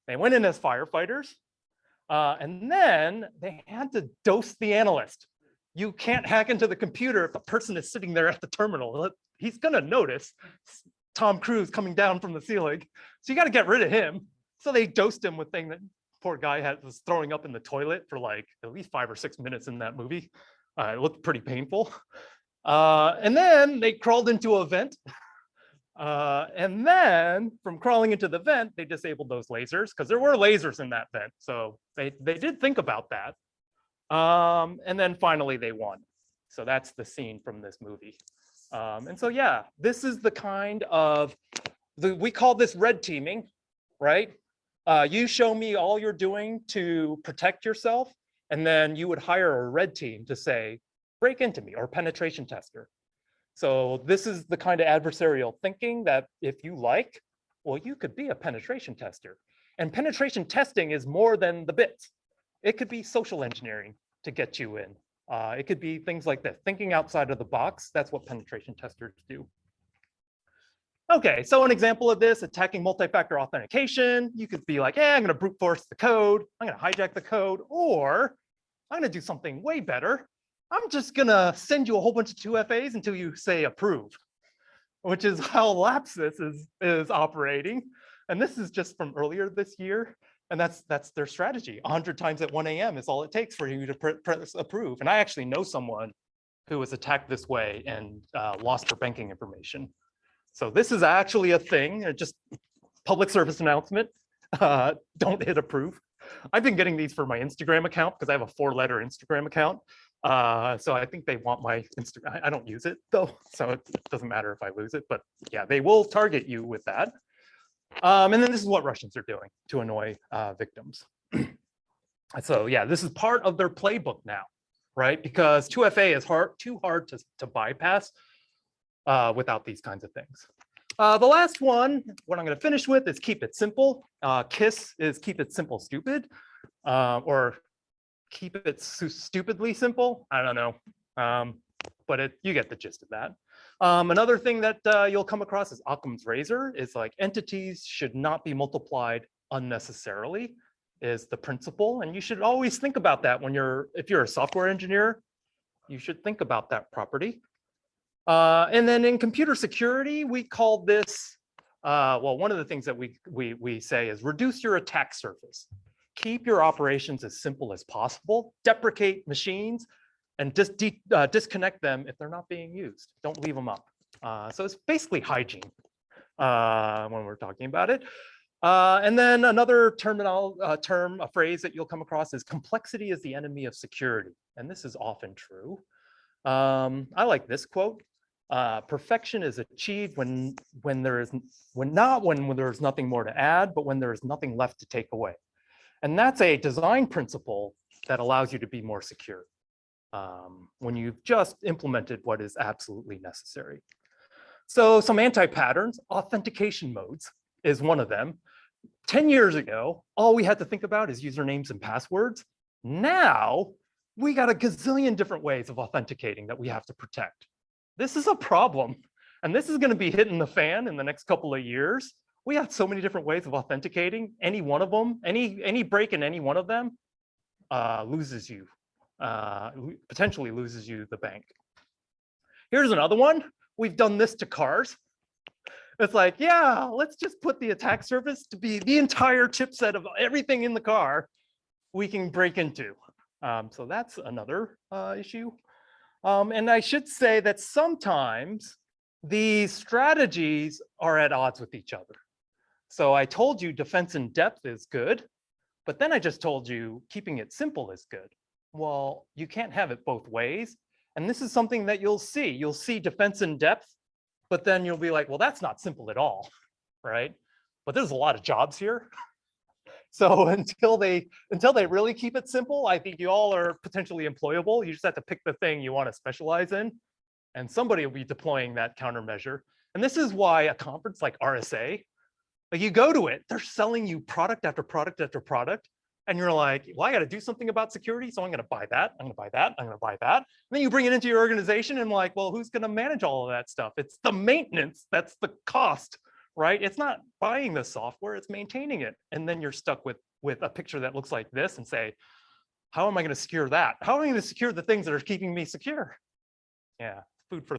They went in as firefighters, and then they had to dose the analyst. You can't hack into the computer if the person is sitting there at the terminal. He's gonna notice Tom Cruise coming down from the ceiling. So you gotta get rid of him. So they dosed him with thing that poor guy was throwing up in the toilet for like at least 5 or 6 minutes in that movie. It looked pretty painful. And then they crawled into a vent. And then from crawling into the vent, they disabled those lasers because there were lasers in that vent. So they did think about that. And then finally they won. So that's the scene from this movie. And so, yeah, this is the kind of, we call this red teaming, right? You show me all you're doing to protect yourself, and then you would hire a red team to say, break into me, or penetration tester. So this is the kind of adversarial thinking that if you like, well, you could be a penetration tester. And penetration testing is more than the bits. It could be social engineering to get you in. It could be things like this, thinking outside of the box. That's what penetration testers do. Okay, so an example of this, attacking multi-factor authentication, you could be like, yeah, I'm going to brute force the code. I'm going to hijack the code, or I'm going to do something way better. I'm just going to send you a whole bunch of 2FAs until you say approve, which is how Lapsus is operating. And this is just from earlier this year. And that's their strategy. 100 times at 1 a.m. is all it takes for you to press approve. And I actually know someone who was attacked this way and lost her banking information. So this is actually a thing, just public service announcement. Don't hit approve. I've been getting these for my Instagram account because I have a 4-letter Instagram account. So I think they want my Instagram. I don't use it though, so it doesn't matter if I lose it. But yeah, they will target you with that. And then this is what Russians are doing to annoy victims. So yeah, this is part of their playbook now, right? Because 2FA is too hard to bypass without these kinds of things. The last one, what I'm going to finish with is keep it simple. KISS is keep it simple, stupid, or keep it stupidly simple. I don't know, but you get the gist of that. Another thing that you'll come across is Occam's razor is like entities should not be multiplied unnecessarily is the principle. And you should always think about that when if you're a software engineer, you should think about that property. And then in computer security, we call this, well, one of the things that we say is reduce your attack surface. Keep your operations as simple as possible. Deprecate machines and just disconnect them if they're not being used. Don't leave them up. So it's basically hygiene when we're talking about it. And then another a phrase that you'll come across is complexity is the enemy of security. And this is often true. I like this quote. Perfection is achieved when there's nothing more to add, but when there is nothing left to take away. And that's a design principle that allows you to be more secure when you've just implemented what is absolutely necessary. So some anti-patterns, authentication modes is one of them. 10 years ago, all we had to think about is usernames and passwords. Now, we got a gazillion different ways of authenticating that we have to protect. This is a problem, and this is going to be hitting the fan in the next couple of years. We have so many different ways of authenticating. Any one of them, any break in any one of them loses you, potentially loses you the bank. Here's another one. We've done this to cars. It's like, yeah, let's just put the attack surface to be the entire chipset of everything in the car we can break into. So that's another issue. And I should say that sometimes these strategies are at odds with each other. So I told you defense in depth is good, but then I just told you keeping it simple is good. Well, you can't have it both ways. And this is something that you'll see. You'll see defense in depth, but then you'll be like, well, that's not simple at all, right? But there's a lot of jobs here. So until they really keep it simple, I think you all are potentially employable. You just have to pick the thing you want to specialize in, and somebody will be deploying that countermeasure. And this is why a conference like RSA, like you go to it, they're selling you product after product after product, and you're like, well, I got to do something about security, so I'm going to buy that, I'm going to buy that, I'm going to buy that. And then you bring it into your organization, and like, well, who's going to manage all of that stuff? It's the maintenance, that's the cost. Right? It's not buying the software, it's maintaining it. And then you're stuck with a picture that looks like this and say, how am I going to secure that? How am I going to secure the things that are keeping me secure? Yeah, food for